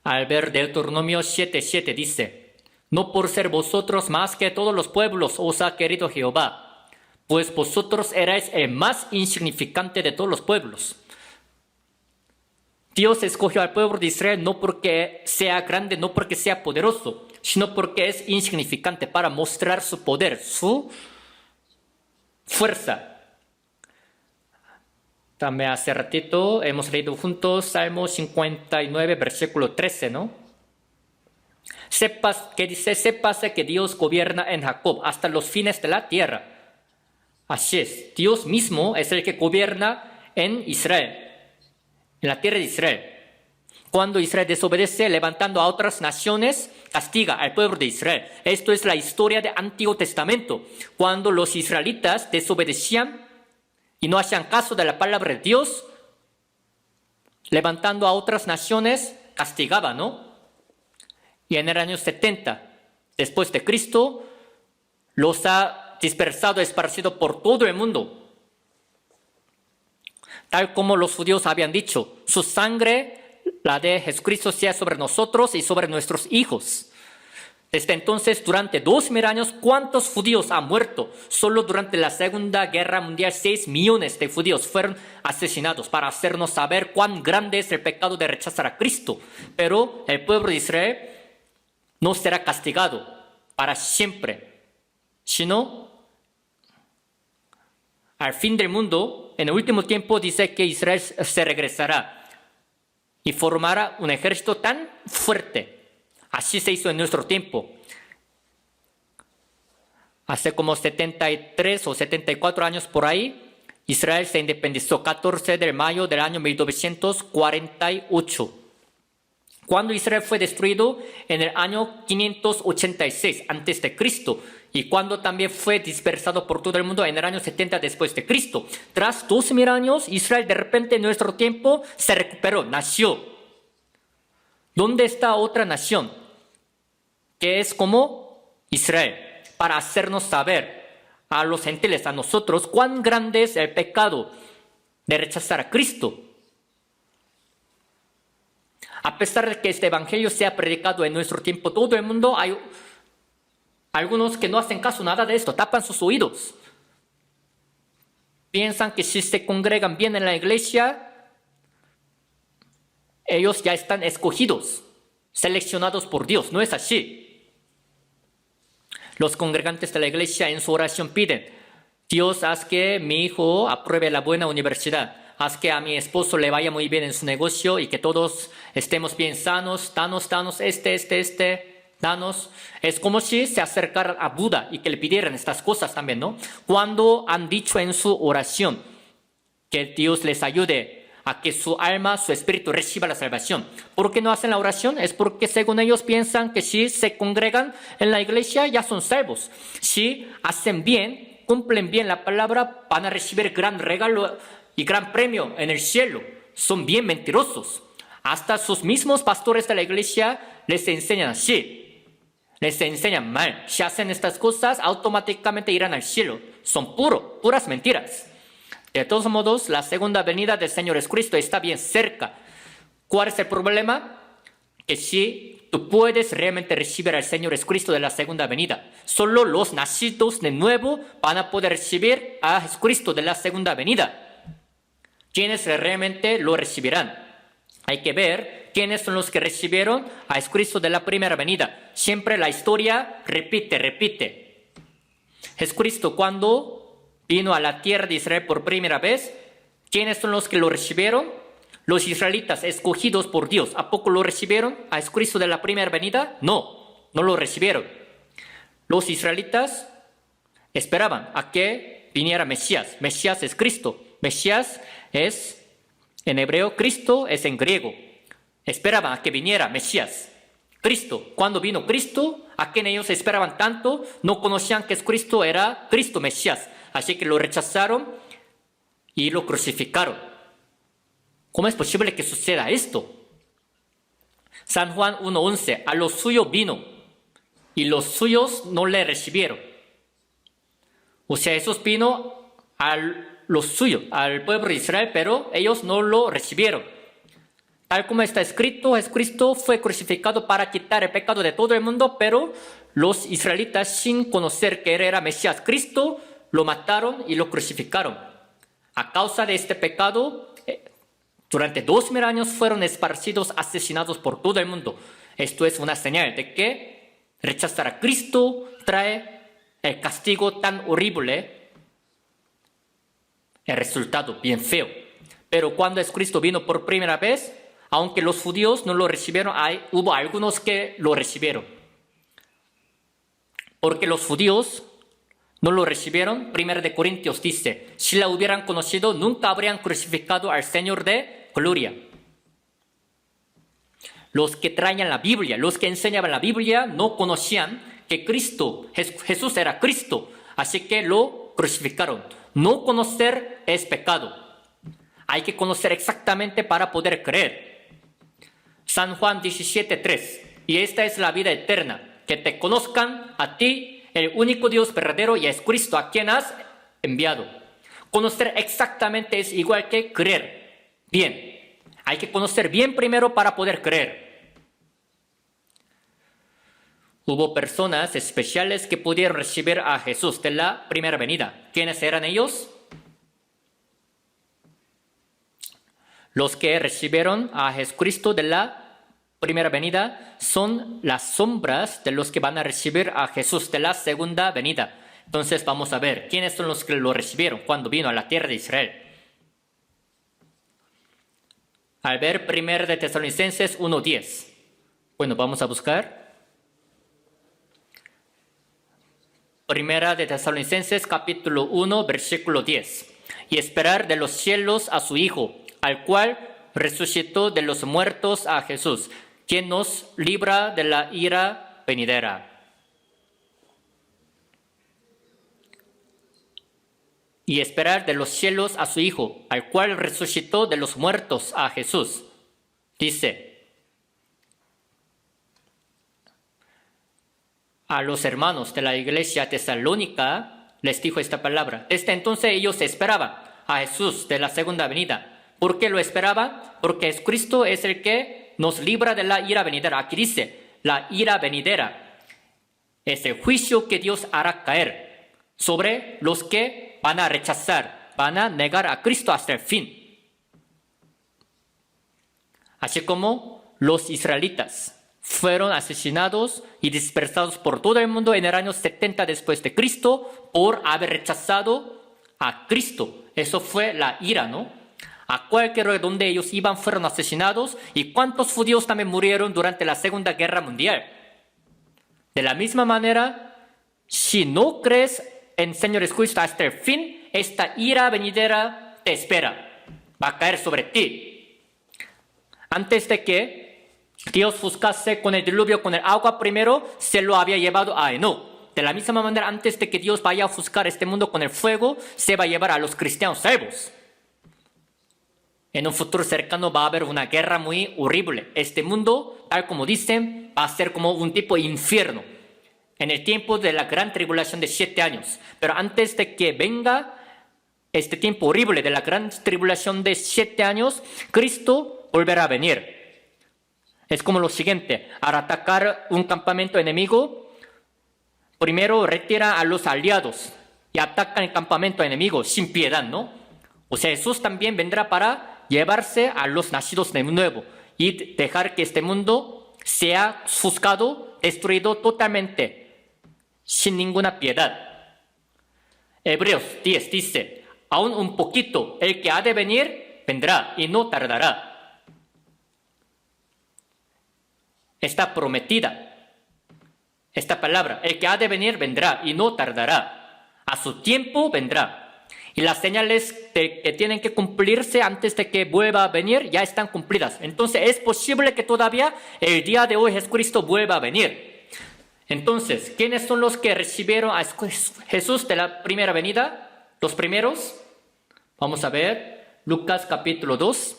Al ver Deuteronomio 7:7 dice, no por ser vosotros más que todos los pueblos os ha querido Jehová, pues vosotros erais el más insignificante de todos los pueblos. Dios escogió al pueblo de Israel no porque sea grande, no porque sea poderoso, sino porque es insignificante para mostrar su poder, su fuerza. También hace ratito hemos leído juntos Salmo 59, versículo 13, ¿no? Sépase que Dios gobierna en Jacob hasta los fines de la tierra. Así es, Dios mismo es el que gobierna en Israel. En la tierra de Israel. Cuando Israel desobedece, levantando a otras naciones, castiga al pueblo de Israel. Esto es la historia del Antiguo Testamento. Cuando los israelitas desobedecían y no hacían caso de la palabra de Dios, levantando a otras naciones, castigaba, ¿no? Y en el año 70, después de Cristo, los ha dispersado, esparcido por todo el mundo. Tal como los judíos habían dicho, su sangre, la de Jesucristo, sea sobre nosotros y sobre nuestros hijos. Desde entonces, durante 2000 años, ¿cuántos judíos han muerto? Solo durante la Segunda Guerra Mundial, 6 millones de judíos fueron asesinados para hacernos saber cuán grande es el pecado de rechazar a Cristo. Pero el pueblo de Israel no será castigado para siempre, sino al fin del mundo, en el último tiempo, dice que Israel se regresará y formará un ejército tan fuerte. Así se hizo en nuestro tiempo. Hace como 73 o 74 años por ahí, Israel se independizó 14 de mayo del año 1948. Cuando Israel fue destruido en el año 586 a.C. y cuando también fue dispersado por todo el mundo en el año 70 después de Cristo. Tras 2000 años, Israel de repente en nuestro tiempo se recuperó, nació. ¿Dónde está otra nación que es como Israel? Para hacernos saber a los gentiles, a nosotros, cuán grande es el pecado de rechazar a Cristo. A pesar de que este evangelio sea predicado en nuestro tiempo, todo el mundo, hay algunos que no hacen caso nada de esto, tapan sus oídos. Piensan que si se congregan bien en la iglesia, ellos ya están escogidos, seleccionados por Dios. No es así. Los congregantes de la iglesia en su oración piden: Dios, haz que mi hijo apruebe la buena universidad. Haz que a mi esposo le vaya muy bien en su negocio y que todos estemos bien sanos. Danos, danos. Es como si se acercaran a Buda y que le pidieran estas cosas también, ¿no? Cuando han dicho en su oración que Dios les ayude a que su alma, su espíritu reciba la salvación. ¿Por qué no hacen la oración? Es porque según ellos piensan que si se congregan en la iglesia ya son salvos. Si hacen bien, cumplen bien la palabra, van a recibir gran regalo y gran premio en el cielo. Son bien mentirosos. Hasta sus mismos pastores de la iglesia les enseñan así. Les enseñan mal. Si hacen estas cosas, automáticamente irán al cielo. Son puras mentiras. De todos modos, la segunda venida del Señor Jesucristo está bien cerca. ¿Cuál es el problema? Que si tú puedes realmente recibir al Señor Jesucristo de la segunda venida, solo los nacidos de nuevo van a poder recibir a Jesucristo de la segunda venida. ¿Quiénes realmente lo recibirán? Hay que ver quiénes son los que recibieron a Jesucristo de la primera venida. Siempre la historia repite. Jesucristo, cuando vino a la tierra de Israel por primera vez, ¿quiénes son los que lo recibieron? Los israelitas escogidos por Dios. ¿A poco lo recibieron a Jesucristo de la primera venida? No lo recibieron. Los israelitas esperaban a que viniera Mesías. Mesías es Cristo. Mesías es en hebreo, Cristo es en griego. Esperaban a que viniera Mesías. Cristo. Cuando vino Cristo, ¿a quién ellos esperaban tanto? No conocían que Cristo era Cristo, Mesías. Así que lo rechazaron y lo crucificaron. ¿Cómo es posible que suceda esto? San Juan 1:11, a los suyos vino y los suyos no le recibieron. O sea, Jesús vino a los suyos, al pueblo de Israel, pero ellos no lo recibieron. Tal como está escrito, Jesucristo fue crucificado para quitar el pecado de todo el mundo, pero los israelitas, sin conocer que él era Mesías Cristo, lo mataron y lo crucificaron. A causa de este pecado, durante 2000 años fueron esparcidos, asesinados por todo el mundo. Esto es una señal de que rechazar a Cristo trae el castigo tan horrible, el resultado bien feo. Pero cuando Jesucristo vino por primera vez, aunque los judíos no lo recibieron, hubo algunos que lo recibieron. Porque los judíos no lo recibieron. 1 de Corintios dice, si la hubieran conocido, nunca habrían crucificado al Señor de gloria. Los que traían la Biblia, los que enseñaban la Biblia, no conocían que Cristo, Jesús era Cristo, así que lo crucificaron. No conocer es pecado. Hay que conocer exactamente para poder creer. San Juan 17:3, y esta es la vida eterna, que te conozcan a ti, el único Dios verdadero, y es Cristo a quien has enviado. Conocer exactamente es igual que creer bien. Hay que conocer bien primero para poder creer. Hubo personas especiales que pudieron recibir a Jesús de la primera venida. ¿Quiénes eran ellos? Los que recibieron a Jesucristo de la primera venida son las sombras de los que van a recibir a Jesús de la segunda venida. Entonces vamos a ver quiénes son los que lo recibieron cuando vino a la tierra de Israel. Al ver 1 de Tesalonicenses 1:10. Bueno, vamos a buscar. 1 de Tesalonicenses capítulo 1, versículo 10. Y esperar de los cielos a su Hijo, al cual resucitó de los muertos a Jesús, quien nos libra de la ira venidera. Y esperar de los cielos a su Hijo, al cual resucitó de los muertos a Jesús. Dice a los hermanos de la iglesia tesalónica, les dijo esta palabra. Desde entonces ellos esperaban a Jesús de la segunda venida. ¿Por qué lo esperaban? Porque Jesucristo es el que nos libra de la ira venidera. Aquí dice, la ira venidera es el juicio que Dios hará caer sobre los que van a rechazar, van a negar a Cristo hasta el fin. Así como los israelitas fueron asesinados y dispersados por todo el mundo en el año 70 después de Cristo por haber rechazado a Cristo. Eso fue la ira, ¿no? A cualquier lugar donde ellos iban fueron asesinados, y cuántos judíos también murieron durante la Segunda Guerra Mundial. De la misma manera, si no crees en Señor Jesucristo hasta el fin, esta ira venidera te espera, va a caer sobre ti. Antes de que Dios juzgase con el diluvio, con el agua primero, se lo había llevado a Enoc. De la misma manera, antes de que Dios vaya a juzgar este mundo con el fuego, se va a llevar a los cristianos salvos. En un futuro cercano va a haber una guerra muy horrible. Este mundo, tal como dicen, va a ser como un tipo de infierno en el tiempo de la gran tribulación de 7 años. Pero antes de que venga este tiempo horrible de la gran tribulación de 7 años, Cristo volverá a venir. Es como lo siguiente: al atacar un campamento enemigo, primero retira a los aliados y ataca el campamento enemigo sin piedad, ¿no? O sea, Jesús también vendrá para llevarse a los nacidos de nuevo y dejar que este mundo sea juzgado, destruido totalmente, sin ninguna piedad. Hebreos 10 dice, aún un poquito, el que ha de venir, vendrá y no tardará. Está prometida esta palabra, el que ha de venir, vendrá y no tardará. A su tiempo vendrá. Y las señales que tienen que cumplirse antes de que vuelva a venir ya están cumplidas. Entonces es posible que todavía el día de hoy Jesucristo vuelva a venir. Entonces, ¿quiénes son los que recibieron a Jesús de la primera venida? Los primeros. Vamos a ver Lucas capítulo 2.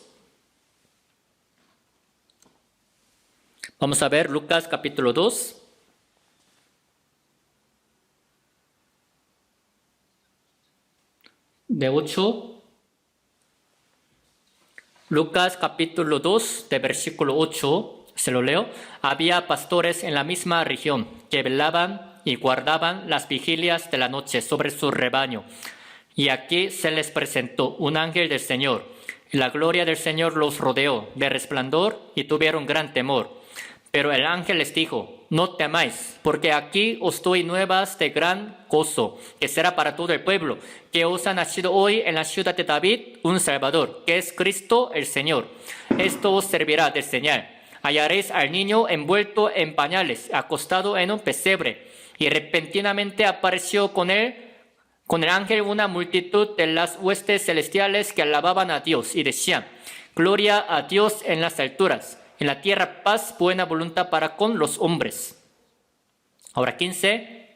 Vamos a ver Lucas capítulo 2. De 8, Lucas capítulo 2, de versículo 8, se lo leo. Había pastores en la misma región que velaban y guardaban las vigilias de la noche sobre su rebaño. Y aquí se les presentó un ángel del Señor, y la gloria del Señor los rodeó de resplandor y tuvieron gran temor. Pero el ángel les dijo, no temáis, porque aquí os doy nuevas de gran gozo, que será para todo el pueblo, que os ha nacido hoy en la ciudad de David un Salvador, que es Cristo el Señor. Esto os servirá de señal. Hallaréis al niño envuelto en pañales, acostado en un pesebre. Y repentinamente apareció con el ángel una multitud de las huestes celestiales que alababan a Dios y decían, gloria a Dios en las alturas. En la tierra paz, buena voluntad para con los hombres. Ahora 15.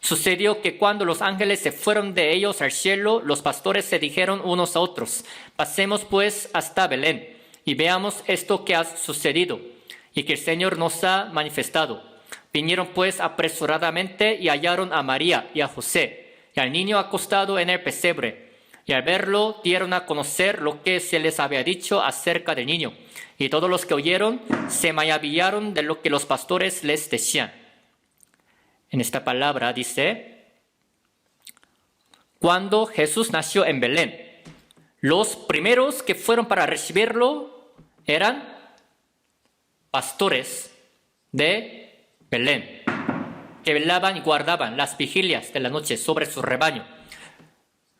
Sucedió que cuando los ángeles se fueron de ellos al cielo, los pastores se dijeron unos a otros, pasemos pues hasta Belén y veamos esto que ha sucedido y que el Señor nos ha manifestado. Vinieron pues apresuradamente y hallaron a María y a José y al niño acostado en el pesebre. Y al verlo dieron a conocer lo que se les había dicho acerca del niño. Y todos los que oyeron se maravillaron de lo que los pastores les decían. En esta palabra dice, cuando Jesús nació en Belén, los primeros que fueron para recibirlo eran pastores de Belén, que velaban y guardaban las vigilias de la noche sobre su rebaño.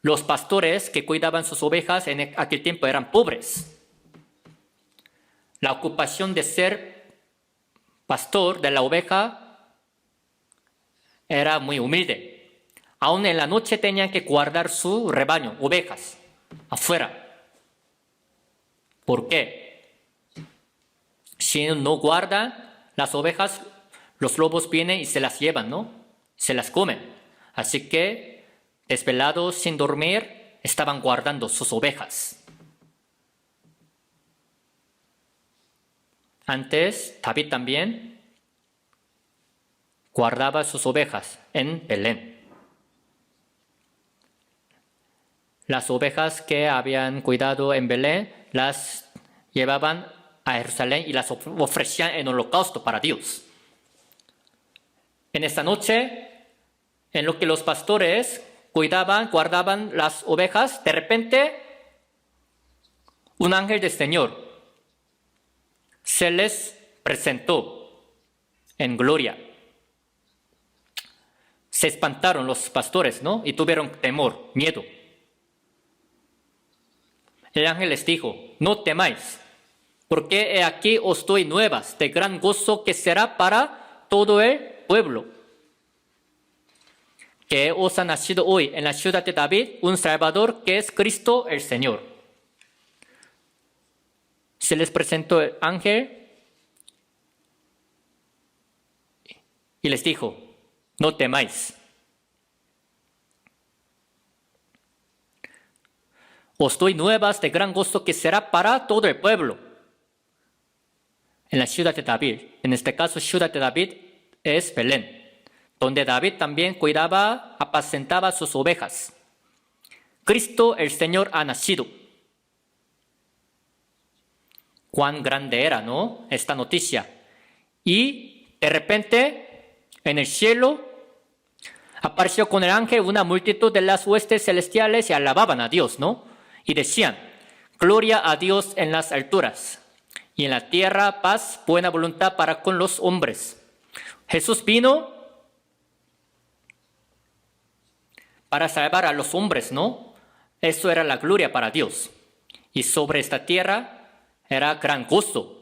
Los pastores que cuidaban sus ovejas en aquel tiempo eran pobres. La ocupación de ser pastor de la oveja era muy humilde. Aún en la noche tenían que guardar su rebaño, ovejas, afuera. ¿Por qué? Si no guardan las ovejas, los lobos vienen y se las llevan, ¿no? Se las comen. Así que, desvelados, sin dormir, estaban guardando sus ovejas. Antes, David también guardaba sus ovejas en Belén. Las ovejas que habían cuidado en Belén las llevaban a Jerusalén y las ofrecían en holocausto para Dios. En esta noche, en lo que los pastores cuidaban, guardaban las ovejas, de repente, un ángel del Señor se les presentó en gloria. Se espantaron los pastores, ¿no? Y tuvieron temor, miedo. El ángel les dijo, no temáis, porque he aquí os doy nuevas de gran gozo que será para todo el pueblo. Que os ha nacido hoy en la ciudad de David un Salvador que es Cristo el Señor. Se les presentó el ángel y les dijo, no temáis. Os doy nuevas de gran gozo que será para todo el pueblo. En la ciudad de David, en este caso ciudad de David es Belén, donde David también cuidaba, apacentaba sus ovejas. Cristo el Señor ha nacido. Cuán grande era, ¿no? Esta noticia. Y de repente, en el cielo, apareció con el ángel una multitud de las huestes celestiales y alababan a Dios, ¿no? Y decían, gloria a Dios en las alturas, y en la tierra paz, buena voluntad para con los hombres. Jesús vino para salvar a los hombres, ¿no? Eso era la gloria para Dios. Y sobre esta tierra era gran gozo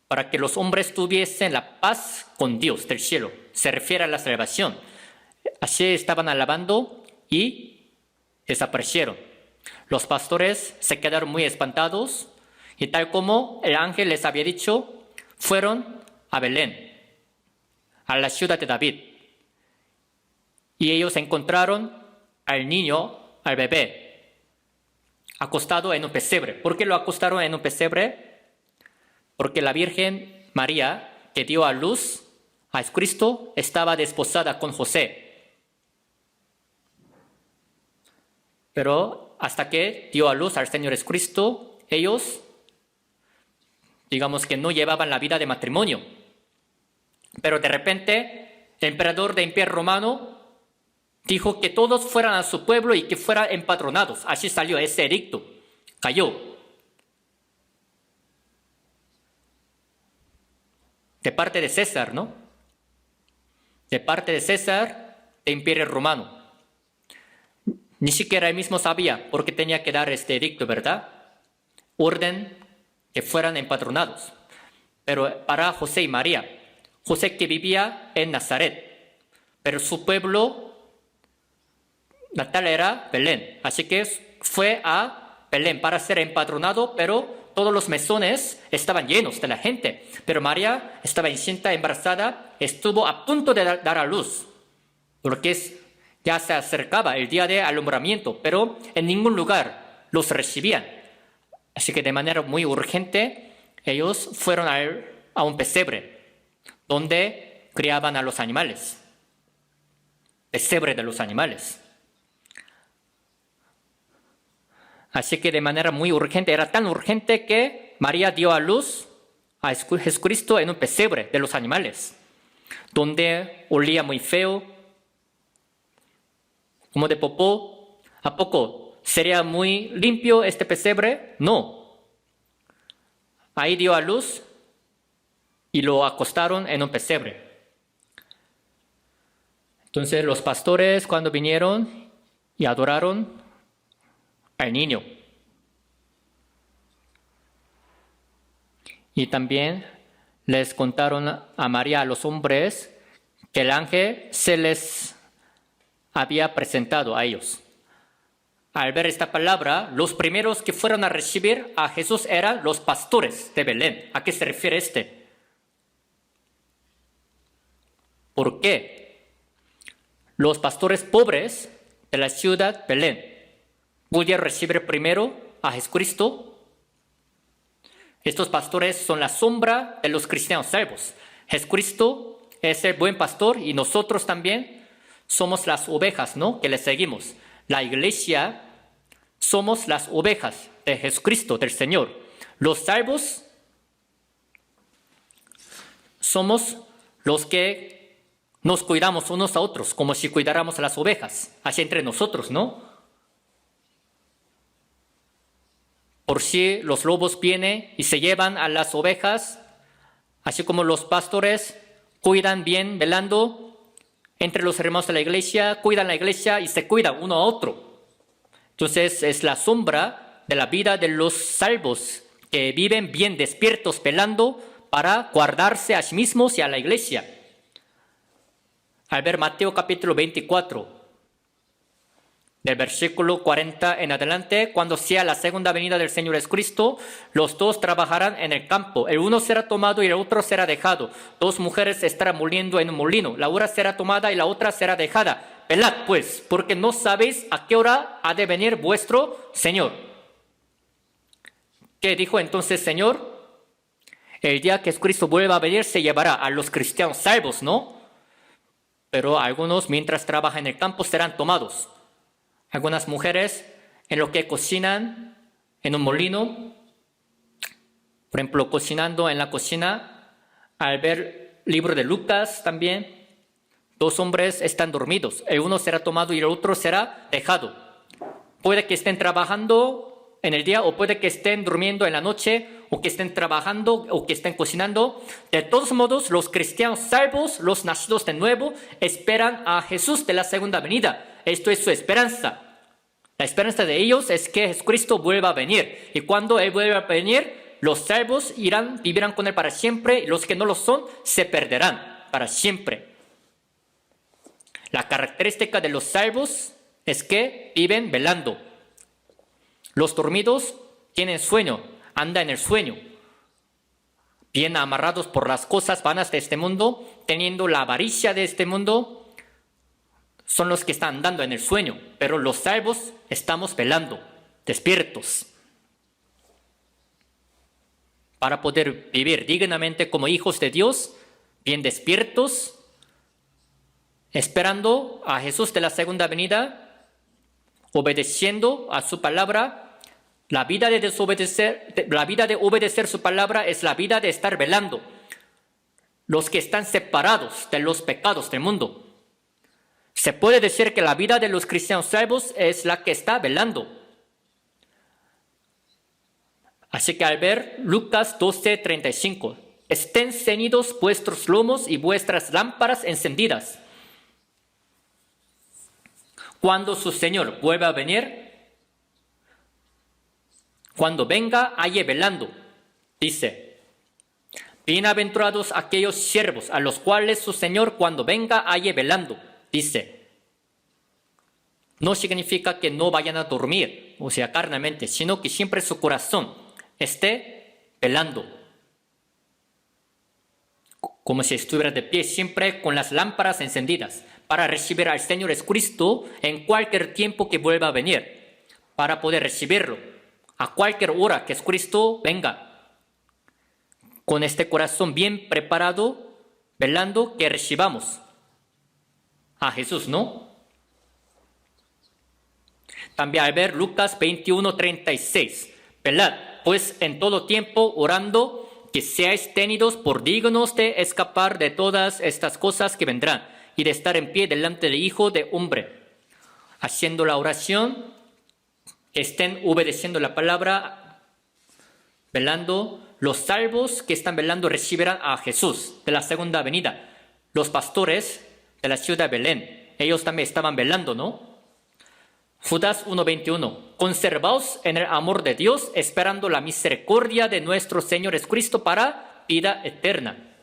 para que los hombres tuviesen la paz con Dios del cielo. Se refiere a la salvación. Así estaban alabando y desaparecieron. Los pastores se quedaron muy espantados y tal como el ángel les había dicho, fueron a Belén, a la ciudad de David. Y ellos encontraron al niño, al bebé, acostado en un pesebre. ¿Por qué lo acostaron en un pesebre? Porque la Virgen María, que dio a luz a Jesucristo, estaba desposada con José. Pero hasta que dio a luz al Señor Jesucristo, ellos, digamos que no llevaban la vida de matrimonio. Pero de repente, el emperador del Imperio Romano dijo que todos fueran a su pueblo y que fueran empadronados. Así salió ese edicto. Cayó. De parte de César, ¿no? De parte de César, del Imperio Romano. Ni siquiera él mismo sabía por qué tenía que dar este edicto, ¿verdad? Orden que fueran empadronados. Pero para José y María, José que vivía en Nazaret, pero su pueblo natal era Belén, así que fue a Belén para ser empadronado, pero todos los mesones estaban llenos de la gente. Pero María estaba encinta, embarazada, estuvo a punto de dar a luz, porque ya se acercaba el día de alumbramiento, pero en ningún lugar los recibían. Así que de manera muy urgente, ellos fueron a un pesebre, donde criaban a los animales. Pesebre de los animales. Así que de manera muy urgente, era tan urgente que María dio a luz a Jesucristo en un pesebre de los animales. donde olía muy feo, como de popó. ¿A poco sería muy limpio este pesebre? No. Ahí dio a luz y lo acostaron en un pesebre. Entonces los pastores cuando vinieron y adoraron al niño. Y también les contaron a María, a los hombres, que el ángel se les había presentado a ellos. Al ver esta palabra, los primeros que fueron a recibir a Jesús eran los pastores de Belén. ¿A qué se refiere este? ¿Por qué? Los pastores pobres de la ciudad Belén pudieron recibir primero a Jesucristo. Estos pastores son la sombra de los cristianos salvos. Jesucristo es el buen pastor y nosotros también somos las ovejas, ¿no?, que le seguimos. La iglesia somos las ovejas de Jesucristo, del Señor. Los salvos somos los que nos cuidamos unos a otros, como si cuidáramos a las ovejas, así entre nosotros, ¿no? Por si los lobos vienen y se llevan a las ovejas, así como los pastores cuidan bien, velando entre los hermanos de la iglesia, cuidan la iglesia y se cuidan uno a otro. Entonces es la sombra de la vida de los salvos que viven bien despiertos, velando para guardarse a sí mismos y a la iglesia. Al ver Mateo capítulo 24, del versículo 40 en adelante, cuando sea la segunda venida del Señor Jesucristo, los dos trabajarán en el campo. El uno será tomado y el otro será dejado. Dos mujeres estarán moliendo en un molino. La una será tomada y la otra será dejada. Velad pues, porque no sabéis a qué hora ha de venir vuestro Señor. ¿Qué dijo entonces Señor? El día que Jesucristo vuelva a venir se llevará a los cristianos salvos, ¿no? Pero algunos, mientras trabajan en el campo, serán tomados. Algunas mujeres, en lo que cocinan en un molino, por ejemplo, cocinando en la cocina, al ver el libro de Lucas también, dos hombres están dormidos. El uno será tomado y el otro será dejado. Puede que estén trabajando en el día o puede que estén durmiendo en la noche o que estén trabajando o que estén cocinando. De todos modos, los cristianos salvos, los nacidos de nuevo, esperan a Jesús de la segunda venida. Esto es su esperanza. La esperanza de ellos es que Jesucristo vuelva a venir. Y cuando Él vuelva a venir, los salvos vivirán con Él para siempre. Y los que no lo son, se perderán para siempre. La característica de los salvos es que viven velando. Los dormidos tienen sueño, andan en el sueño. Bien amarrados por las cosas vanas de este mundo, teniendo la avaricia de este mundo, son los que están andando en el sueño, pero los salvos estamos velando, despiertos, para poder vivir dignamente como hijos de Dios, bien despiertos, esperando a Jesús de la segunda venida, obedeciendo a su palabra. La vida de obedecer su palabra es la vida de estar velando. Los que están separados de los pecados del mundo. Se puede decir que la vida de los cristianos salvos es la que está velando. Así que al ver Lucas 12:35, estén ceñidos vuestros lomos y vuestras lámparas encendidas. Cuando su Señor vuelva a venir, cuando venga, halle velando, dice: bienaventurados aquellos siervos a los cuales su Señor cuando venga halle velando. Dice, no significa que no vayan a dormir, o sea, carnalmente, sino que siempre su corazón esté velando. Como si estuviera de pie, siempre con las lámparas encendidas, para recibir al Señor Jesucristo en cualquier tiempo que vuelva a venir, para poder recibirlo, a cualquier hora que Jesucristo venga. Con este corazón bien preparado, velando que recibamos a Jesús, ¿no? También al ver Lucas 21:36, velad pues en todo tiempo orando que seáis tenidos por dignos de escapar de todas estas cosas que vendrán y de estar en pie delante del Hijo de Hombre. Haciendo la oración, estén obedeciendo la palabra, velando. Los salvos que están velando recibirán a Jesús de la segunda venida. Los pastores de la ciudad de Belén, ellos también estaban velando, ¿no? Judas 1:21. Conservaos en el amor de Dios, esperando la misericordia de nuestro Señor Jesucristo para vida eterna.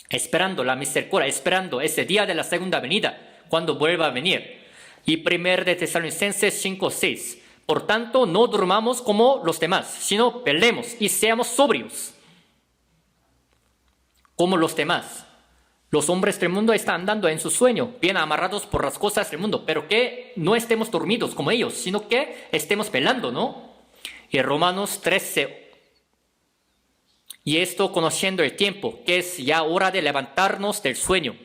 Esperando la misericordia, esperando ese día de la segunda venida, cuando vuelva a venir. Y 1 de Tesalonicenses 5:6. Por tanto, no durmamos como los demás, sino velemos y seamos sobrios. Como los demás. Los hombres del mundo están andando en su sueño, bien amarrados por las cosas del mundo, pero que no estemos dormidos como ellos, sino que estemos velando, ¿no? Y Romanos 13. Y esto conociendo el tiempo, que es ya hora de levantarnos del sueño,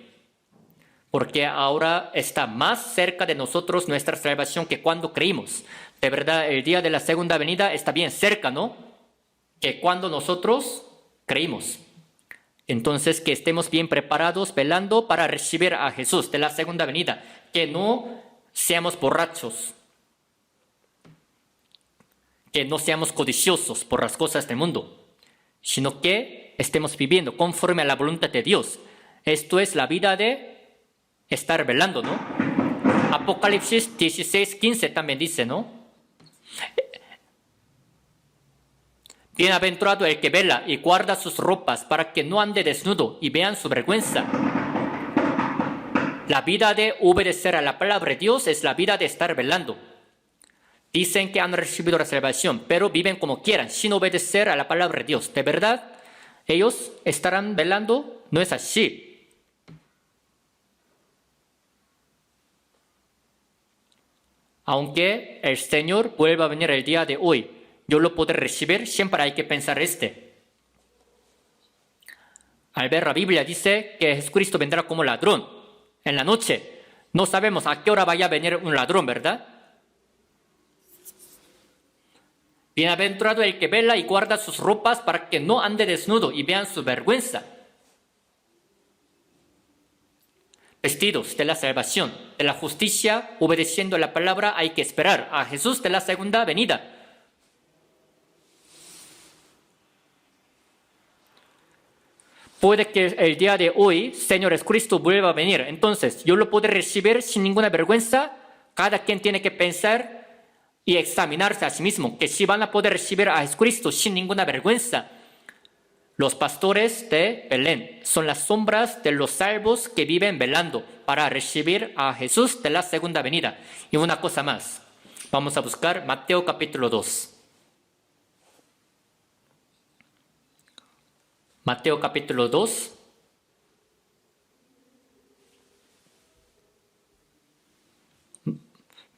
porque ahora está más cerca de nosotros nuestra salvación que cuando creímos. De verdad, el día de la segunda venida está bien cerca, ¿no? Que cuando nosotros creímos. Entonces, que estemos bien preparados, velando para recibir a Jesús de la segunda venida. Que no seamos borrachos. Que no seamos codiciosos por las cosas del mundo. Sino que estemos viviendo conforme a la voluntad de Dios. Esto es la vida de estar velando, ¿no? Apocalipsis 16:15 también dice, ¿no? Bienaventurado el que vela y guarda sus ropas para que no ande desnudo y vean su vergüenza. La vida de obedecer a la palabra de Dios es la vida de estar velando. Dicen que han recibido la salvación, pero viven como quieran, sin obedecer a la palabra de Dios. ¿De verdad ellos estarán velando? No es así. Aunque el Señor vuelva a venir el día de hoy, yo lo podré recibir, siempre hay que pensar Al ver la Biblia dice que Jesucristo vendrá como ladrón en la noche. No sabemos a qué hora vaya a venir un ladrón, ¿verdad? Bienaventurado el que vela y guarda sus ropas para que no ande desnudo y vean su vergüenza. Vestidos de la salvación, de la justicia, obedeciendo a la palabra, hay que esperar a Jesús de la segunda venida. Puede que el día de hoy, Señor Jesucristo vuelva a venir. Entonces, yo lo podré recibir sin ninguna vergüenza. Cada quien tiene que pensar y examinarse a sí mismo, que si van a poder recibir a Jesucristo sin ninguna vergüenza. Los pastores de Belén son las sombras de los salvos que viven velando para recibir a Jesús de la segunda venida. Y una cosa más, vamos a buscar Mateo capítulo 2. Mateo capítulo 2.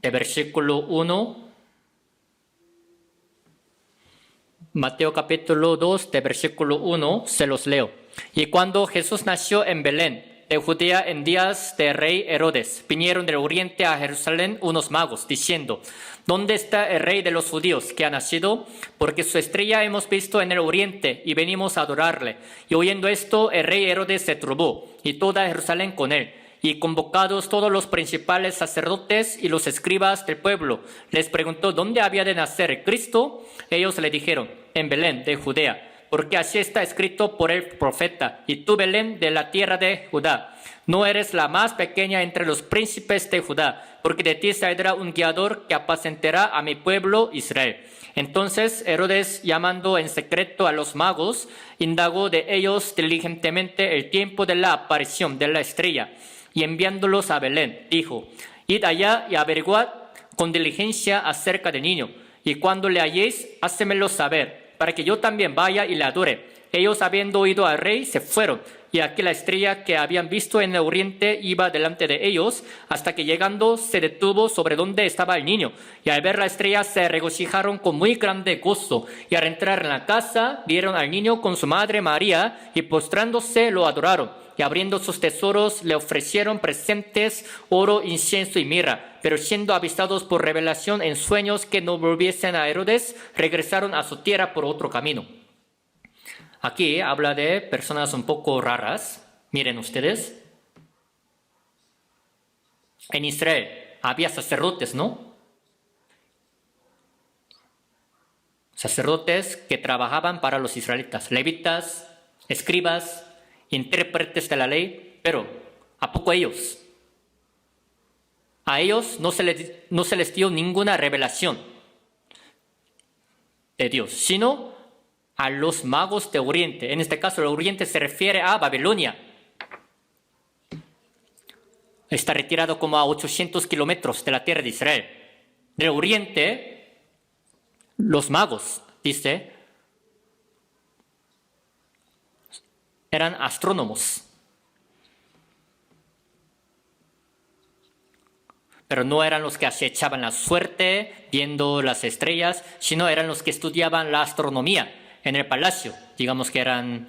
De versículo 1. Mateo capítulo 2, de versículo 1, se los leo. Y cuando Jesús nació en Belén, de Judea, en días del rey Herodes, vinieron del oriente a Jerusalén unos magos, diciendo: ¿Dónde está el rey de los judíos que ha nacido? Porque su estrella hemos visto en el oriente y venimos a adorarle. Y oyendo esto, el rey Herodes se turbó, y toda Jerusalén con él. Y convocados todos los principales sacerdotes y los escribas del pueblo, les preguntó dónde había de nacer el Cristo. Ellos le dijeron: en Belén de Judea, porque así está escrito por el profeta: y tú, Belén, de la tierra de Judá, no eres la más pequeña entre los príncipes de Judá, porque de ti saldrá un guiador que apacentará a mi pueblo Israel. Entonces Herodes, llamando en secreto a los magos, indagó de ellos diligentemente el tiempo de la aparición de la estrella. Y enviándolos a Belén, dijo: id allá y averiguad con diligencia acerca del niño, y cuando le halléis, hácemelo saber, para que yo también vaya y le adore. Ellos, habiendo oído al rey, se fueron, y aquí la estrella que habían visto en el oriente iba delante de ellos, hasta que llegando se detuvo sobre donde estaba el niño. Y al ver la estrella se regocijaron con muy grande gozo. Y al entrar en la casa, vieron al niño con su madre María, y postrándose lo adoraron. Y abriendo sus tesoros le ofrecieron presentes, oro, incienso y mirra. Pero siendo avisados por revelación en sueños que no volviesen a Herodes, regresaron a su tierra por otro camino. Aquí habla de personas un poco raras. Miren ustedes. En Israel había sacerdotes, ¿no? Sacerdotes que trabajaban para los israelitas, levitas, escribas, intérpretes de la ley, pero ¿a poco ellos? A ellos no se les dio ninguna revelación de Dios, sino a los magos de Oriente. En este caso, el Oriente se refiere a Babilonia. Está retirado como a 800 kilómetros de la tierra de Israel. Del Oriente, los magos, dice, eran astrónomos. Pero no eran los que acechaban la suerte, viendo las estrellas, sino eran los que estudiaban la astronomía en el palacio. Digamos que eran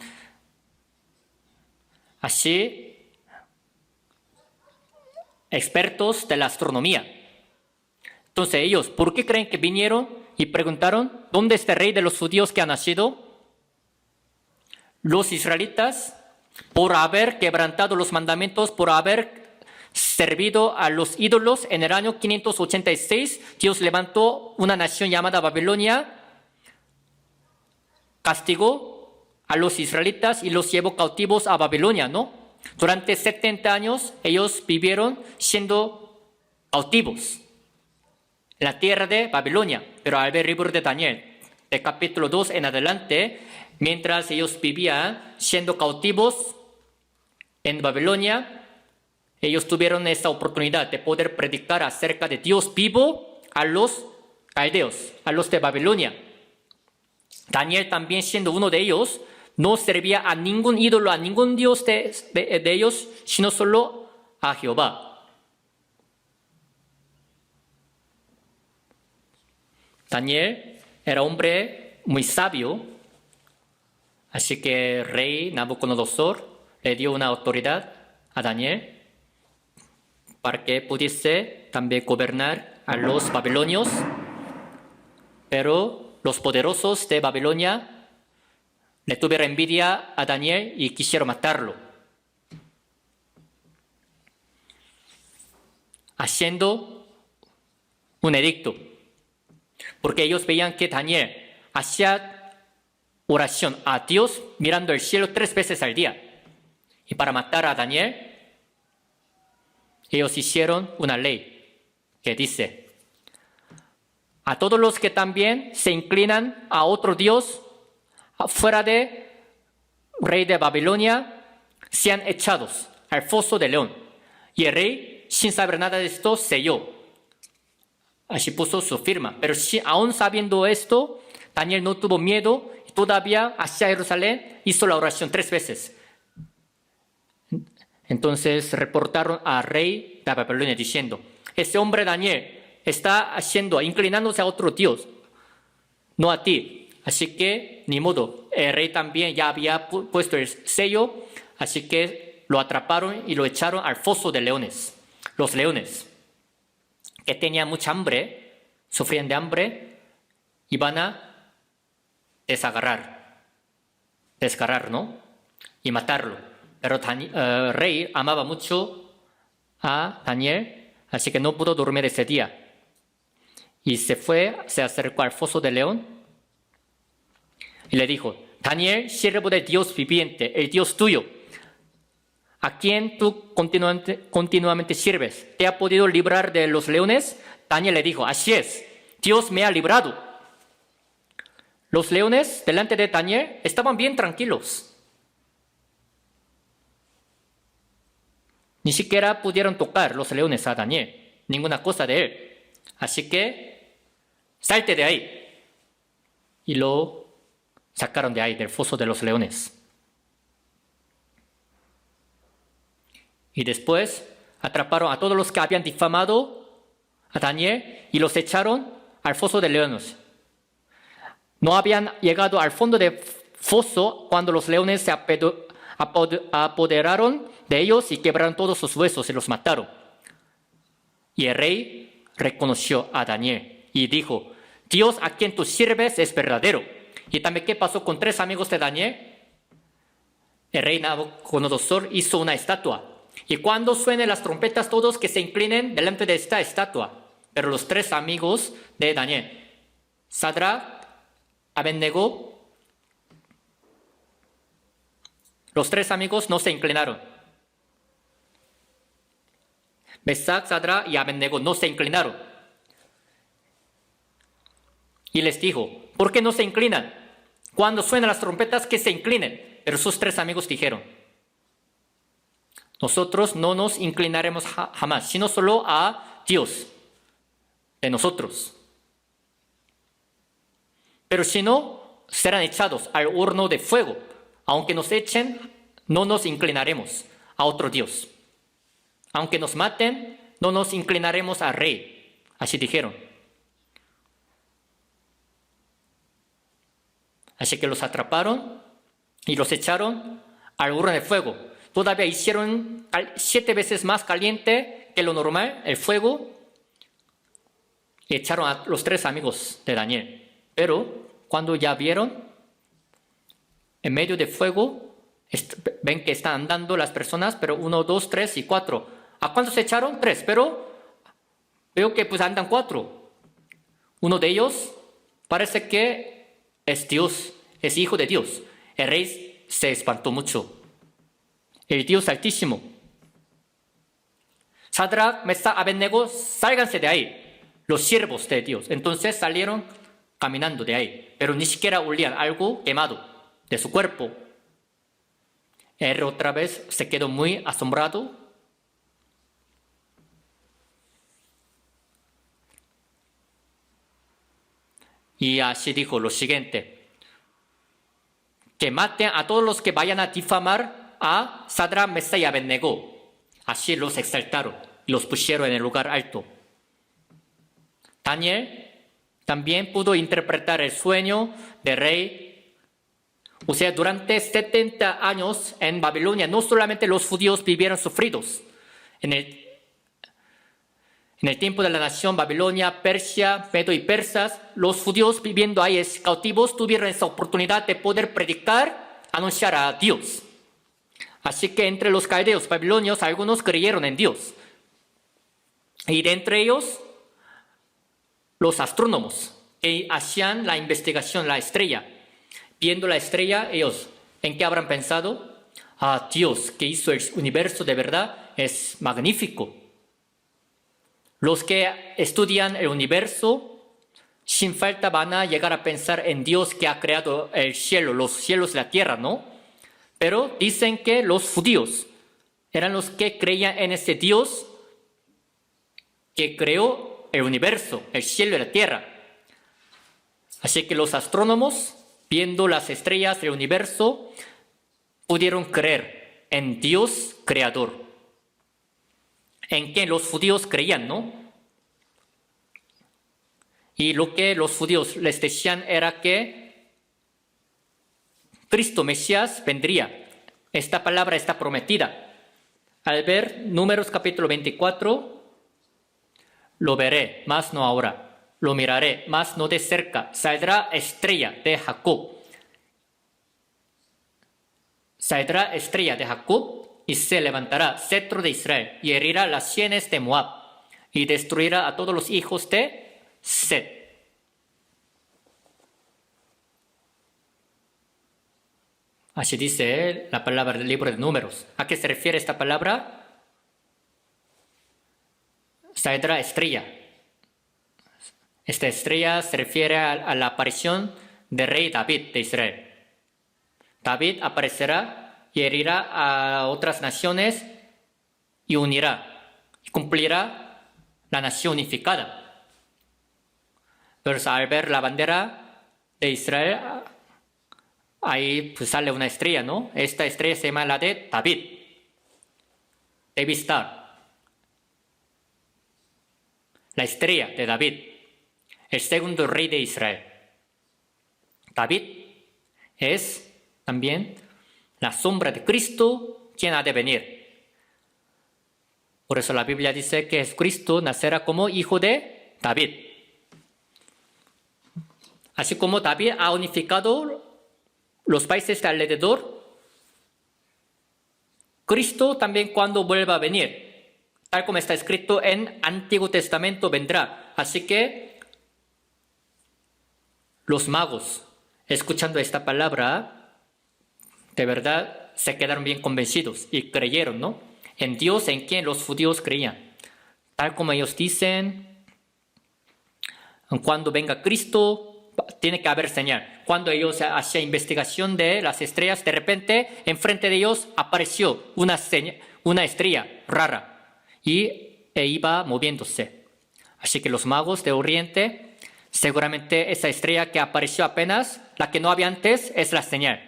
así expertos de la astronomía. Entonces ellos, ¿por qué creen que vinieron y preguntaron dónde está el rey de los judíos que ha nacido? Los israelitas, por haber quebrantado los mandamientos, por haber servido a los ídolos, en el año 586, Dios levantó una nación llamada Babilonia, castigó a los israelitas y los llevó cautivos a Babilonia, ¿no? Durante 70 años ellos vivieron siendo cautivos en la tierra de Babilonia. Pero al ver el libro de Daniel, de capítulo 2 en adelante, mientras ellos vivían siendo cautivos en Babilonia, ellos tuvieron esta oportunidad de poder predicar acerca de Dios vivo a los caldeos, a los de Babilonia. Daniel también siendo uno de ellos, no servía a ningún ídolo, a ningún dios de ellos, sino solo a Jehová. Daniel era hombre muy sabio, así que el rey Nabucodonosor le dio una autoridad a Daniel para que pudiese también gobernar a los babilonios, pero los poderosos de Babilonia le tuvieron envidia a Daniel y quisieron matarlo, haciendo un edicto, porque ellos veían que Daniel hacía oración a Dios mirando el cielo 3 veces al día. Y para matar a Daniel, ellos hicieron una ley que dice: a todos los que también se inclinan a otro Dios fuera de rey de Babilonia, sean echados al foso de león. Y el rey, sin saber nada de esto, selló. Así puso su firma. Pero aún sabiendo esto, Daniel no tuvo miedo y todavía hacia Jerusalén hizo la oración 3 veces. Entonces reportaron al rey de Babilonia diciendo: ese hombre Daniel está inclinándose a otro Dios, no a ti. Así que, ni modo, el rey también ya había puesto el sello, así que lo atraparon y lo echaron al foso de leones. Los leones, que tenían mucha hambre, sufrían de hambre, iban a desgarrar, ¿no? Y matarlo. Pero el rey amaba mucho a Daniel, así que no pudo dormir ese día. Y se acercó al foso de león y le dijo: Daniel, siervo de Dios viviente, el Dios tuyo, a quien tú continuamente sirves, ¿te ha podido librar de los leones? Daniel le dijo: así es, Dios me ha librado. Los leones delante de Daniel estaban bien tranquilos. Ni siquiera pudieron tocar los leones a Daniel, ninguna cosa de él. Así que, salte de ahí. Y lo sacaron de ahí, del foso de los leones. Y después atraparon a todos los que habían difamado a Daniel y los echaron al foso de leones. No habían llegado al fondo del foso cuando los leones se apoderaron de ellos y quebraron todos sus huesos y los mataron. Y el rey reconoció a Daniel y dijo: Dios a quien tú sirves es verdadero. Y también, ¿qué pasó con 3 amigos de Daniel? el rey Nabucodonosor hizo una estatua. Y cuando suenen las trompetas, todos que se inclinen delante de esta estatua. Pero los tres amigos de Daniel, Sadrach, Abednego, los tres amigos no se inclinaron. Mesac, Sadrach y Abednego no se inclinaron. Y les dijo, ¿por qué no se inclinan? Cuando suenan las trompetas, que se inclinen. Pero sus tres amigos dijeron, nosotros no nos inclinaremos jamás, sino solo a Dios de nosotros. Pero si no, serán echados al horno de fuego. Aunque nos echen, no nos inclinaremos a otro Dios. Aunque nos maten, no nos inclinaremos al rey. Así dijeron. Así que los atraparon y los echaron al horno de fuego. Todavía hicieron 7 veces más caliente que lo normal el fuego y echaron a los tres amigos de Daniel. Pero cuando ya vieron, en medio del fuego, ven que están andando las personas, pero 1, 2, 3 y 4. ¿A cuántos se echaron? 3, pero veo que pues andan 4. Uno de ellos parece que es Dios, es hijo de Dios. El rey se espantó mucho. El Dios Altísimo. Sadrach, Mesac, Abednego, sálganse de ahí, los siervos de Dios. Entonces salieron caminando de ahí, pero ni siquiera olían algo quemado de su cuerpo. Él otra vez se quedó muy asombrado. Y así dijo lo siguiente, que maten a todos los que vayan a difamar a Sadrach, Mesac y Abednego. Así los exaltaron y los pusieron en el lugar alto. Daniel también pudo interpretar el sueño del rey. O sea, durante 70 años en Babilonia, no solamente los judíos vivieron sufridos. En el tiempo de la nación Babilonia, Persia, Medo y Persas, los judíos viviendo ahí cautivos tuvieron esa oportunidad de poder predicar, anunciar a Dios. Así que entre los caldeos babilonios, algunos creyeron en Dios. Y de entre ellos, los astrónomos que hacían la investigación, la estrella. Viendo la estrella, ellos, ¿en qué habrán pensado? Dios que hizo el universo de verdad es magnífico. Los que estudian el universo, sin falta van a llegar a pensar en Dios que ha creado el cielo, los cielos y la tierra, ¿no? Pero dicen que los judíos eran los que creían en ese Dios que creó el universo, el cielo y la tierra. Así que los astrónomos, viendo las estrellas del universo, pudieron creer en Dios creador, en quien los judíos creían, ¿no? Y lo que los judíos les decían era que Cristo Mesías vendría. Esta palabra está prometida. Al ver Números capítulo 24, lo veré, mas no ahora. Lo miraré, mas no de cerca. Saldrá estrella de Jacob. Saldrá estrella de Jacob y se levantará cetro de Israel y herirá las sienes de Moab y destruirá a todos los hijos de Set. Así dice la palabra del libro de Números. ¿A qué se refiere esta palabra? Saldrá estrella. Esta estrella se refiere a la aparición del rey David de Israel. David aparecerá y herirá a otras naciones y unirá y cumplirá la nación unificada. Pero al ver la bandera de Israel, ahí pues sale una estrella, ¿no? Esta estrella se llama la de David. David Star. La estrella de David. El segundo rey de Israel. David es también la sombra de Cristo, quien ha de venir. Por eso la Biblia dice que Jesucristo nacerá como hijo de David. Así como David ha unificado los países de alrededor, Cristo también cuando vuelva a venir, tal como está escrito en Antiguo Testamento, vendrá. Así que los magos, escuchando esta palabra, de verdad se quedaron bien convencidos y creyeron, ¿no? En Dios en quien los judíos creían. Tal como ellos dicen, cuando venga Cristo, tiene que haber señal. Cuando ellos hacían investigación de las estrellas, de repente, enfrente de ellos apareció una estrella rara e iba moviéndose. Así que los magos de Oriente, seguramente esa estrella que apareció apenas, la que no había antes, es la señal.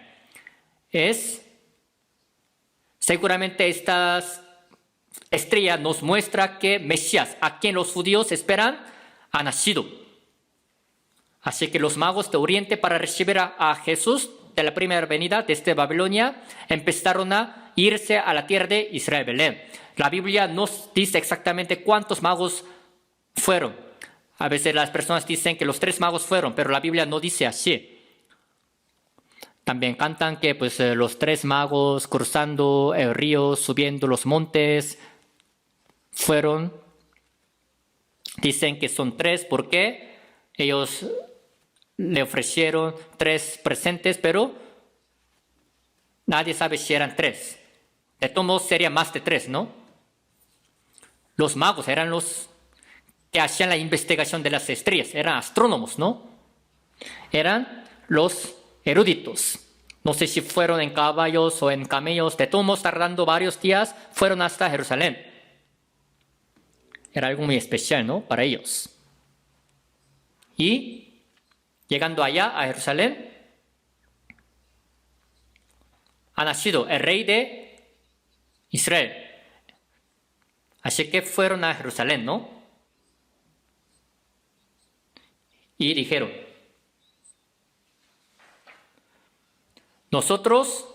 Seguramente esta estrella nos muestra que Mesías, a quien los judíos esperan, ha nacido. Así que los magos de Oriente, para recibir a Jesús de la primera venida desde Babilonia, empezaron a irse a la tierra de Israel, Belén. La Biblia nos dice exactamente cuántos magos fueron. A veces las personas dicen que los 3 magos fueron, pero la Biblia no dice así. También cantan que los 3 magos cruzando el río, subiendo los montes, fueron. Dicen que son 3 porque ellos le ofrecieron 3 presentes, pero nadie sabe si eran 3. De todos modos sería más de 3, ¿no? Los magos eran los que hacían la investigación de las estrellas, eran astrónomos, ¿no? Eran los eruditos. No sé si fueron en caballos o en camellos, de todos modos tardando varios días, fueron hasta Jerusalén. Era algo muy especial, ¿no? Para ellos. Y llegando allá a Jerusalén, ha nacido el rey de Israel. Así que fueron a Jerusalén, ¿no? Y dijeron, nosotros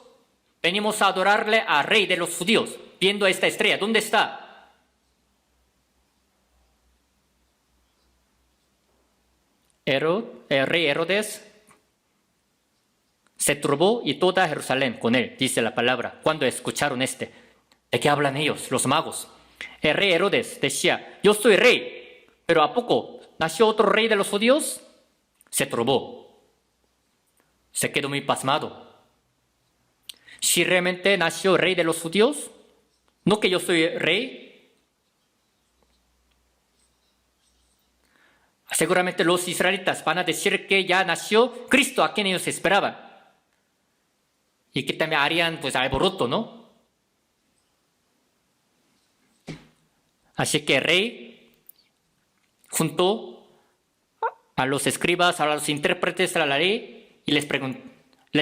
venimos a adorarle al rey de los judíos, viendo esta estrella. ¿Dónde está? El rey Herodes se turbó y toda Jerusalén con él, dice la palabra, cuando escucharon ¿De qué hablan ellos, los magos? El rey Herodes decía, yo soy rey, pero ¿a poco nació otro rey de los judíos? Se turbó. Se quedó muy pasmado. Si realmente nació rey de los judíos, no que yo soy rey. Seguramente los israelitas van a decir que ya nació Cristo a quien ellos esperaban. Y que también harían alboroto, ¿no? Así que el rey juntó a los escribas, a los intérpretes de la ley y les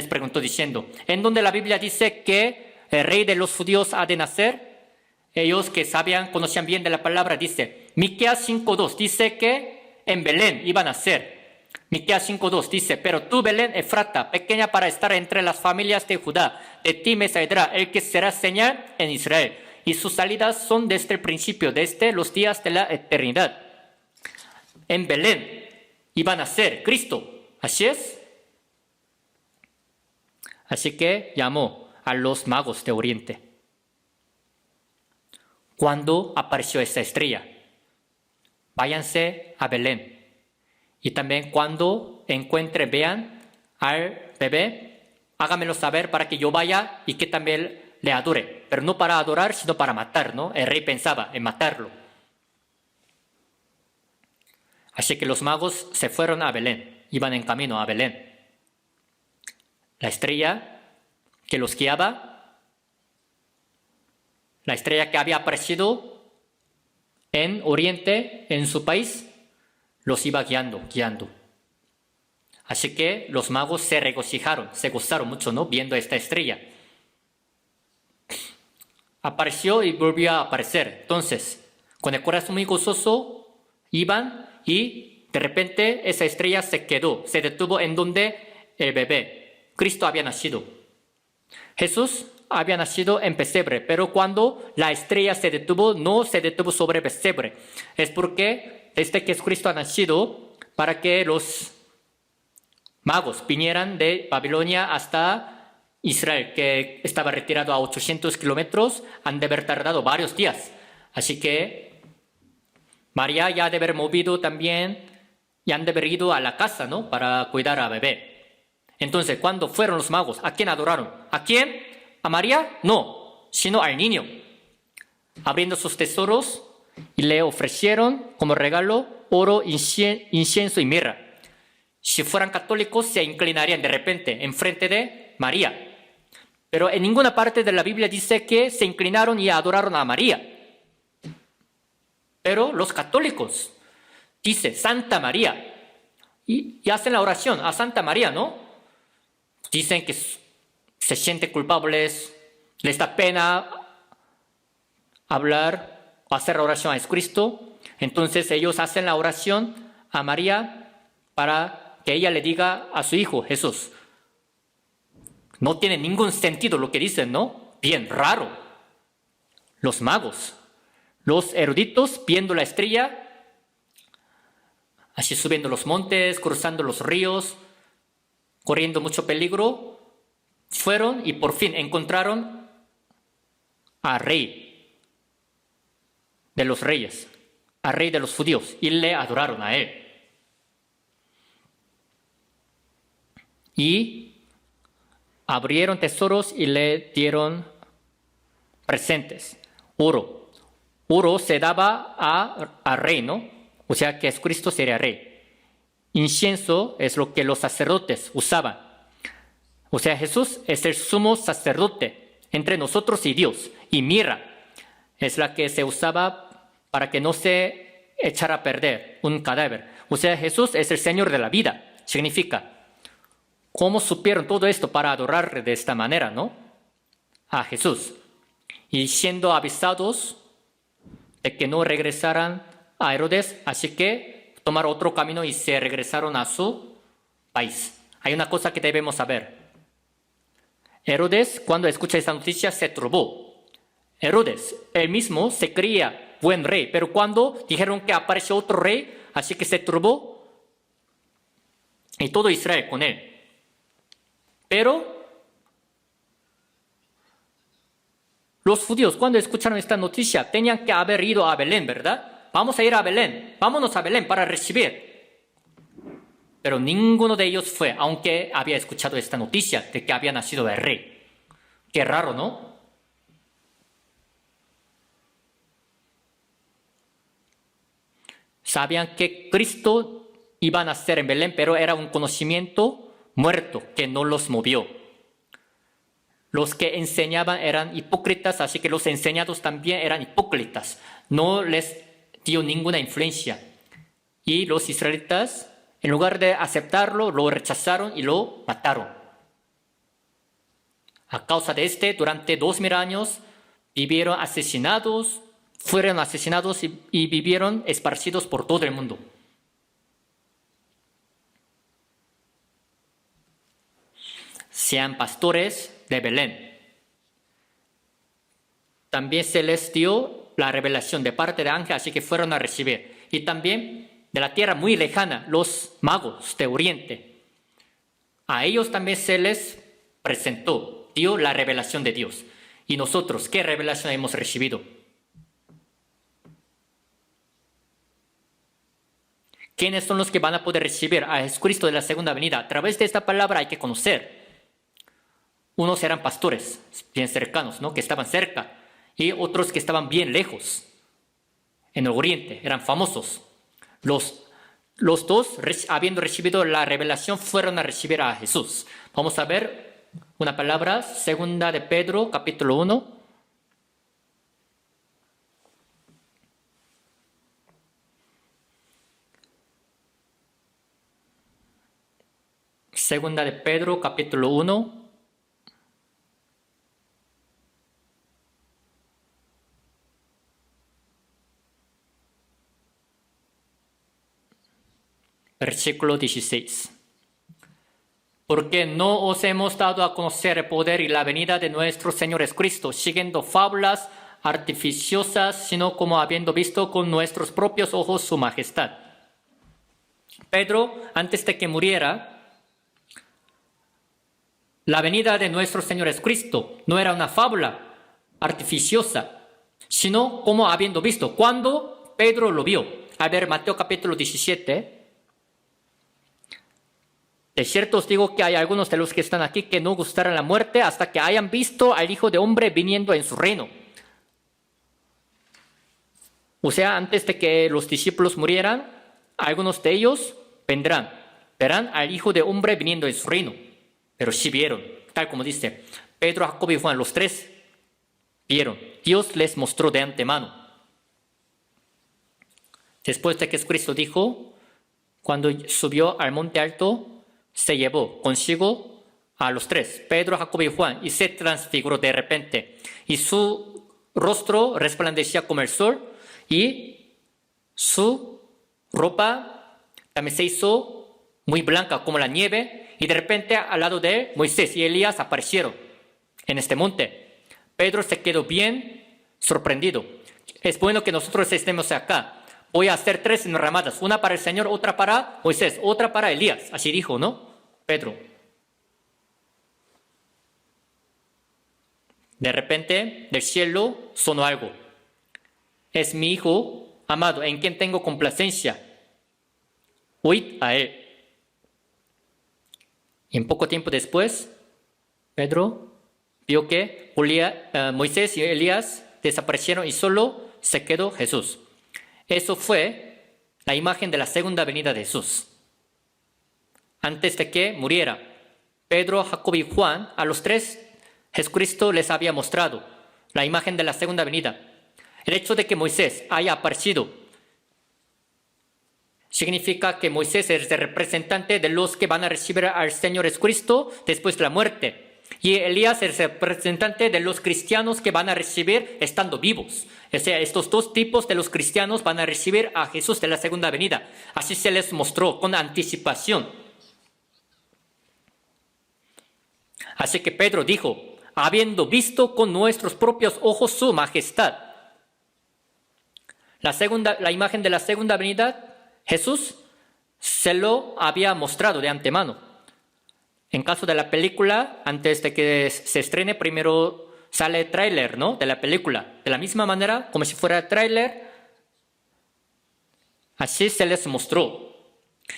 preguntó diciendo, ¿en dónde la Biblia dice que el rey de los judíos ha de nacer? Ellos que conocían bien de la palabra, dice, Miqueas 5:2 dice que en Belén iba a nacer. Miqueas 5:2 dice, pero tú Belén Efrata, pequeña para estar entre las familias de Judá, de ti me saldrá el que será señal en Israel. Y sus salidas son desde el principio, desde los días de la eternidad. En Belén iba a nacer Cristo. Así es. Así que llamó a los magos de Oriente. Cuando apareció esta estrella, váyanse a Belén. Y también cuando vean al bebé, háganmelo saber para que yo vaya y que también le adore. Pero no para adorar, sino para matar, ¿no? El rey pensaba en matarlo. Así que los magos se fueron a Belén, iban en camino a Belén. La estrella que los guiaba, la estrella que había aparecido en Oriente, en su país, los iba guiando. Así que los magos se regocijaron, se gozaron mucho, ¿no? Viendo esta estrella. Apareció y volvió a aparecer. Entonces, con el corazón muy gozoso, iban y de repente esa estrella se detuvo en donde el bebé, Cristo, había nacido. Jesús había nacido en pesebre, pero cuando la estrella se detuvo, no se detuvo sobre pesebre. Es porque desde que Cristo ha nacido, para que los magos vinieran de Babilonia hasta Israel, que estaba retirado a 800 kilómetros, han de haber tardado varios días. Así que María ya ha de haber movido también y han de haber ido a la casa, ¿no? Para cuidar a bebé. Entonces, cuando fueron los magos, ¿a quién adoraron? ¿A quién? ¿A María? No, sino al niño. Abriendo sus tesoros y le ofrecieron como regalo oro, incienso y mirra. Si fueran católicos, se inclinarían de repente en frente de María. Pero en ninguna parte de la Biblia dice que se inclinaron y adoraron a María. Pero los católicos dice Santa María y hacen la oración a Santa María, ¿no? Dicen que se sienten culpables, les da pena hablar o hacer la oración a Jesucristo. Entonces ellos hacen la oración a María para que ella le diga a su hijo Jesús. No tiene ningún sentido lo que dicen, ¿no? Bien raro. Los magos, los eruditos viendo la estrella, así subiendo los montes, cruzando los ríos, corriendo mucho peligro, fueron y por fin encontraron al rey de los reyes, al rey de los judíos, y le adoraron a él. Y abrieron tesoros y le dieron presentes. Oro. Oro se daba al rey, ¿no? O sea que Jesucristo sería rey. Incienso es lo que los sacerdotes usaban. O sea, Jesús es el sumo sacerdote entre nosotros y Dios. Y mirra es la que se usaba para que no se echara a perder un cadáver. O sea, Jesús es el Señor de la vida. Significa, ¿cómo supieron todo esto para adorar de esta manera, no? A Jesús. Y siendo avisados de que no regresaran a Herodes, así que tomaron otro camino y se regresaron a su país. Hay una cosa que debemos saber. Herodes, cuando escucha esta noticia, se turbó. Herodes, él mismo se creía buen rey, pero cuando dijeron que apareció otro rey, así que se turbó y todo Israel con él. Pero los judíos, cuando escucharon esta noticia, tenían que haber ido a Belén, ¿verdad? Vamos a ir a Belén, vámonos a Belén para recibir. Pero ninguno de ellos fue, aunque había escuchado esta noticia de que había nacido el rey. Qué raro, ¿no? Sabían que Cristo iba a nacer en Belén, pero era un conocimiento muerto que no los movió. Los que enseñaban eran hipócritas, así que los enseñados también eran hipócritas. No les dio ninguna influencia. Y los israelitas, en lugar de aceptarlo, lo rechazaron y lo mataron. A causa de durante 2000 años, vivieron asesinados, fueron asesinados y vivieron esparcidos por todo el mundo. Sean pastores de Belén. También se les dio la revelación de parte de ángel, así que fueron a recibir. Y también de la tierra muy lejana, los magos de Oriente. A ellos también se les presentó, dio la revelación de Dios. ¿Y nosotros qué revelación hemos recibido? ¿Quiénes son los que van a poder recibir a Jesucristo de la segunda venida? A través de esta palabra hay que conocer. Unos eran pastores bien cercanos, ¿no? Que estaban cerca, y otros que estaban bien lejos, en el oriente, eran famosos. Los dos, habiendo recibido la revelación, fueron a recibir a Jesús. Vamos a ver una palabra, segunda de Pedro, capítulo 1. Segunda de Pedro, capítulo 1. Versículo 16. Porque no os hemos dado a conocer el poder y la venida de nuestro Señor Jesucristo, siguiendo fábulas artificiosas, sino como habiendo visto con nuestros propios ojos su majestad. Pedro, antes de que muriera, la venida de nuestro Señor Jesucristo no era una fábula artificiosa, sino como habiendo visto. Cuando Pedro lo vio, al ver Mateo capítulo 17, de cierto os digo que hay algunos de los que están aquí que no gustarán la muerte hasta que hayan visto al Hijo de Hombre viniendo en su reino. O sea, antes de que los discípulos murieran, algunos de ellos verán al Hijo de Hombre viniendo en su reino. Pero sí vieron, tal como dice Pedro, Jacobo y Juan, los tres vieron. Dios les mostró de antemano. Después de que Jesucristo dijo, cuando subió al monte alto, se llevó consigo a los tres, Pedro, Jacobo y Juan, y se transfiguró de repente. Y su rostro resplandecía como el sol, y su ropa también se hizo muy blanca como la nieve, y de repente al lado de él, Moisés y Elías aparecieron en este monte. Pedro se quedó bien sorprendido. Es bueno que nosotros estemos acá. Voy a hacer 3 enramadas, una para el Señor, otra para Moisés, otra para Elías. Así dijo, ¿no? Pedro. De repente, del cielo sonó algo. Es mi Hijo amado, en quien tengo complacencia. Oíd a él. Y en poco tiempo después, Pedro vio que Moisés y Elías desaparecieron y solo se quedó Jesús. Eso fue la imagen de la segunda venida de Jesús. Antes de que muriera, Pedro, Jacobo y Juan, a los tres, Jesucristo les había mostrado la imagen de la segunda venida. El hecho de que Moisés haya aparecido significa que Moisés es el representante de los que van a recibir al Señor Jesucristo después de la muerte. Y Elías es el representante de los cristianos que van a recibir estando vivos. O sea, estos dos tipos de los cristianos van a recibir a Jesús de la segunda venida. Así se les mostró con anticipación. Así que Pedro dijo, habiendo visto con nuestros propios ojos su majestad. La imagen de la segunda venida, Jesús se lo había mostrado de antemano. En caso de la película, antes de que se estrene, primero sale el tráiler, ¿no? De la película. De la misma manera, como si fuera el tráiler, así se les mostró.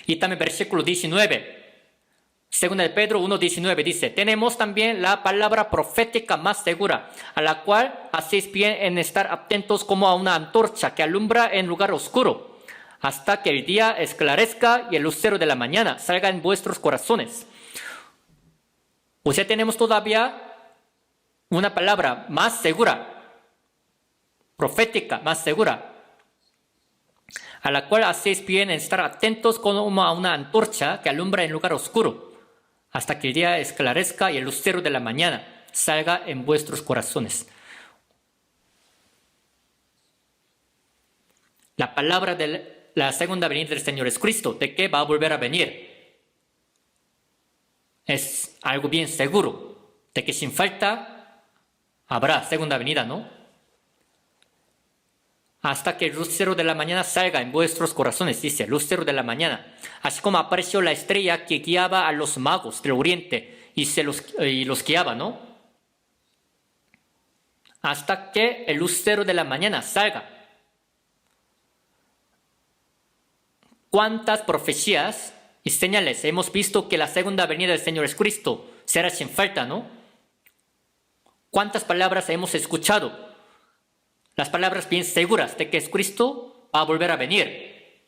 Y también versículo 19. Segunda de Pedro 1:19 dice, tenemos también la palabra profética más segura, a la cual hacéis bien en estar atentos como a una antorcha que alumbra en lugar oscuro, hasta que el día esclarezca y el lucero de la mañana salga en vuestros corazones. O sea, tenemos todavía una palabra más segura, profética, más segura, a la cual hacéis bien en estar atentos como a una antorcha que alumbra en lugar oscuro, hasta que el día esclarezca y el lucero de la mañana salga en vuestros corazones. La palabra de la segunda venida del Señor es Cristo, de que va a volver a venir. Es algo bien seguro, de que sin falta habrá segunda venida, ¿no? Hasta que el lucero de la mañana salga en vuestros corazones, dice, lucero de la mañana. Así como apareció la estrella que guiaba a los magos del oriente y los guiaba, ¿no? Hasta que el lucero de la mañana salga. ¿Cuántas profecías y señales hemos visto que la segunda venida del Señor Jesucristo será sin falta, ¿no? ¿Cuántas palabras hemos escuchado? Las palabras bien seguras de que Jesucristo va a volver a venir.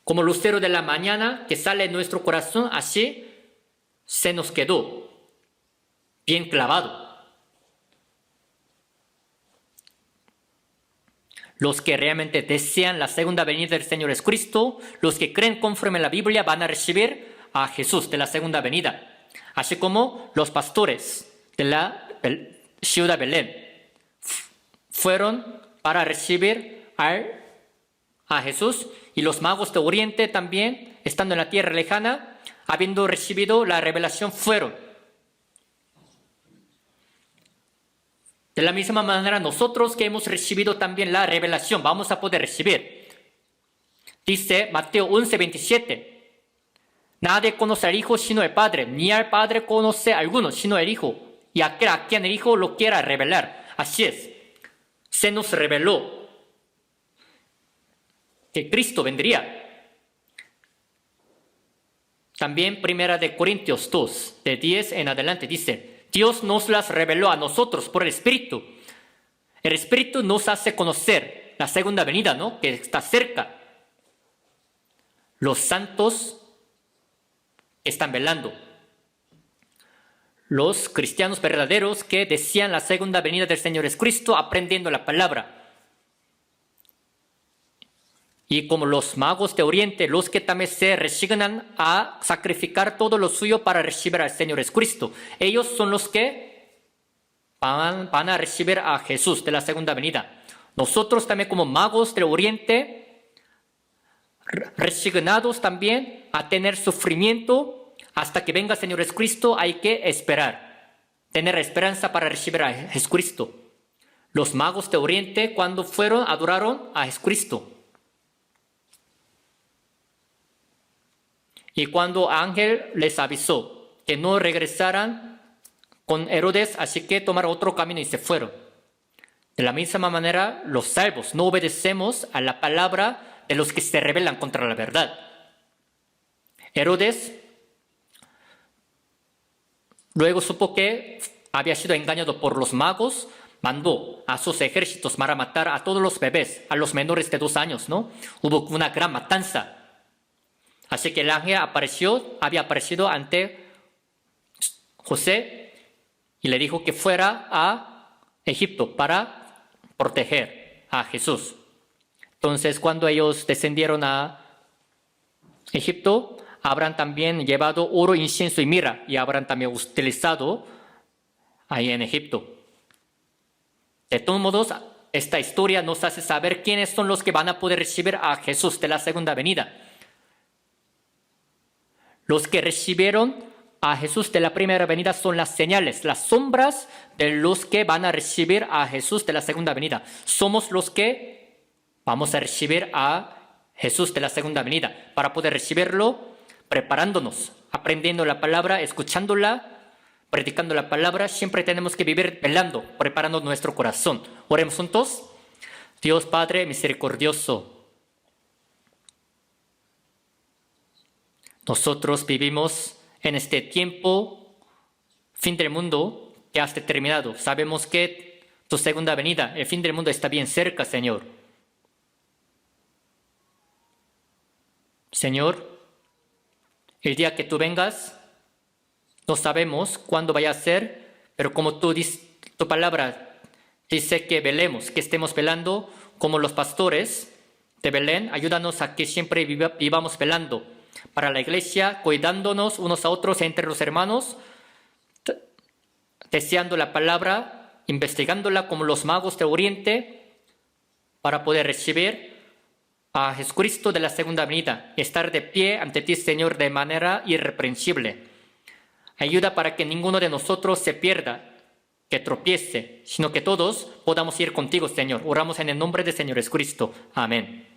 Como lucero de la mañana que sale en nuestro corazón, así se nos quedó bien clavado. Los que realmente desean la segunda venida del Señor Jesucristo, los que creen conforme a la Biblia, van a recibir a Jesús de la segunda venida. Así como los pastores de la ciudad de Belén fueron para recibir a Jesús, y los magos de Oriente también, estando en la tierra lejana, habiendo recibido la revelación, fueron. De la misma manera, nosotros que hemos recibido también la revelación, vamos a poder recibir. Dice Mateo 11:27. Nadie conoce al Hijo sino el Padre, ni al Padre conoce a alguno sino el Hijo, y aquel a quien el Hijo lo quiera revelar. Así es, se nos reveló que Cristo vendría. También Primera de Corintios 2, de 10 en adelante dice, Dios nos las reveló a nosotros por el Espíritu. El Espíritu nos hace conocer la segunda venida, ¿no? Que está cerca. Los santos están velando. Los cristianos verdaderos que desean la segunda venida del Señor Jesucristo aprendiendo la palabra. Y como los magos de Oriente, los que también se resignan a sacrificar todo lo suyo para recibir al Señor Jesucristo. Ellos son los que van a recibir a Jesús de la segunda venida. Nosotros también como magos del Oriente, resignados también a tener sufrimiento hasta que venga el Señor Jesucristo, hay que esperar. Tener esperanza para recibir a Jesucristo. Los magos de Oriente cuando fueron adoraron a Jesucristo. Y cuando Ángel les avisó que no regresaran con Herodes, así que tomaron otro camino y se fueron. De la misma manera, los salvos no obedecemos a la palabra de los que se rebelan contra la verdad. Herodes luego supo que había sido engañado por los magos, mandó a sus ejércitos para matar a todos los bebés, a los menores de 2 años, ¿no? Hubo una gran matanza. Así que el ángel había aparecido ante José y le dijo que fuera a Egipto para proteger a Jesús. Entonces, cuando ellos descendieron a Egipto, habrán también llevado oro, incienso y mirra y habrán también utilizado ahí en Egipto. De todos modos, esta historia nos hace saber quiénes son los que van a poder recibir a Jesús de la segunda venida. Los que recibieron a Jesús de la primera venida son las señales, las sombras de los que van a recibir a Jesús de la segunda venida. Somos los que vamos a recibir a Jesús de la segunda venida. Para poder recibirlo, preparándonos, aprendiendo la palabra, escuchándola, predicando la palabra, siempre tenemos que vivir velando, preparando nuestro corazón. Oremos juntos. Dios Padre misericordioso, nosotros vivimos en este tiempo, fin del mundo, que has determinado. Sabemos que tu segunda venida, el fin del mundo está bien cerca, Señor. Señor, el día que tú vengas, no sabemos cuándo vaya a ser, pero como tu palabra dice que velemos, que estemos velando como los pastores de Belén, ayúdanos a que siempre vivamos velando para la iglesia, cuidándonos unos a otros entre los hermanos, deseando la palabra, investigándola como los magos de Oriente, para poder recibir a Jesucristo de la segunda venida, estar de pie ante ti, Señor, de manera irreprensible. Ayuda para que ninguno de nosotros se pierda, que tropiece, sino que todos podamos ir contigo, Señor. Oramos en el nombre del Señor Jesucristo. Amén.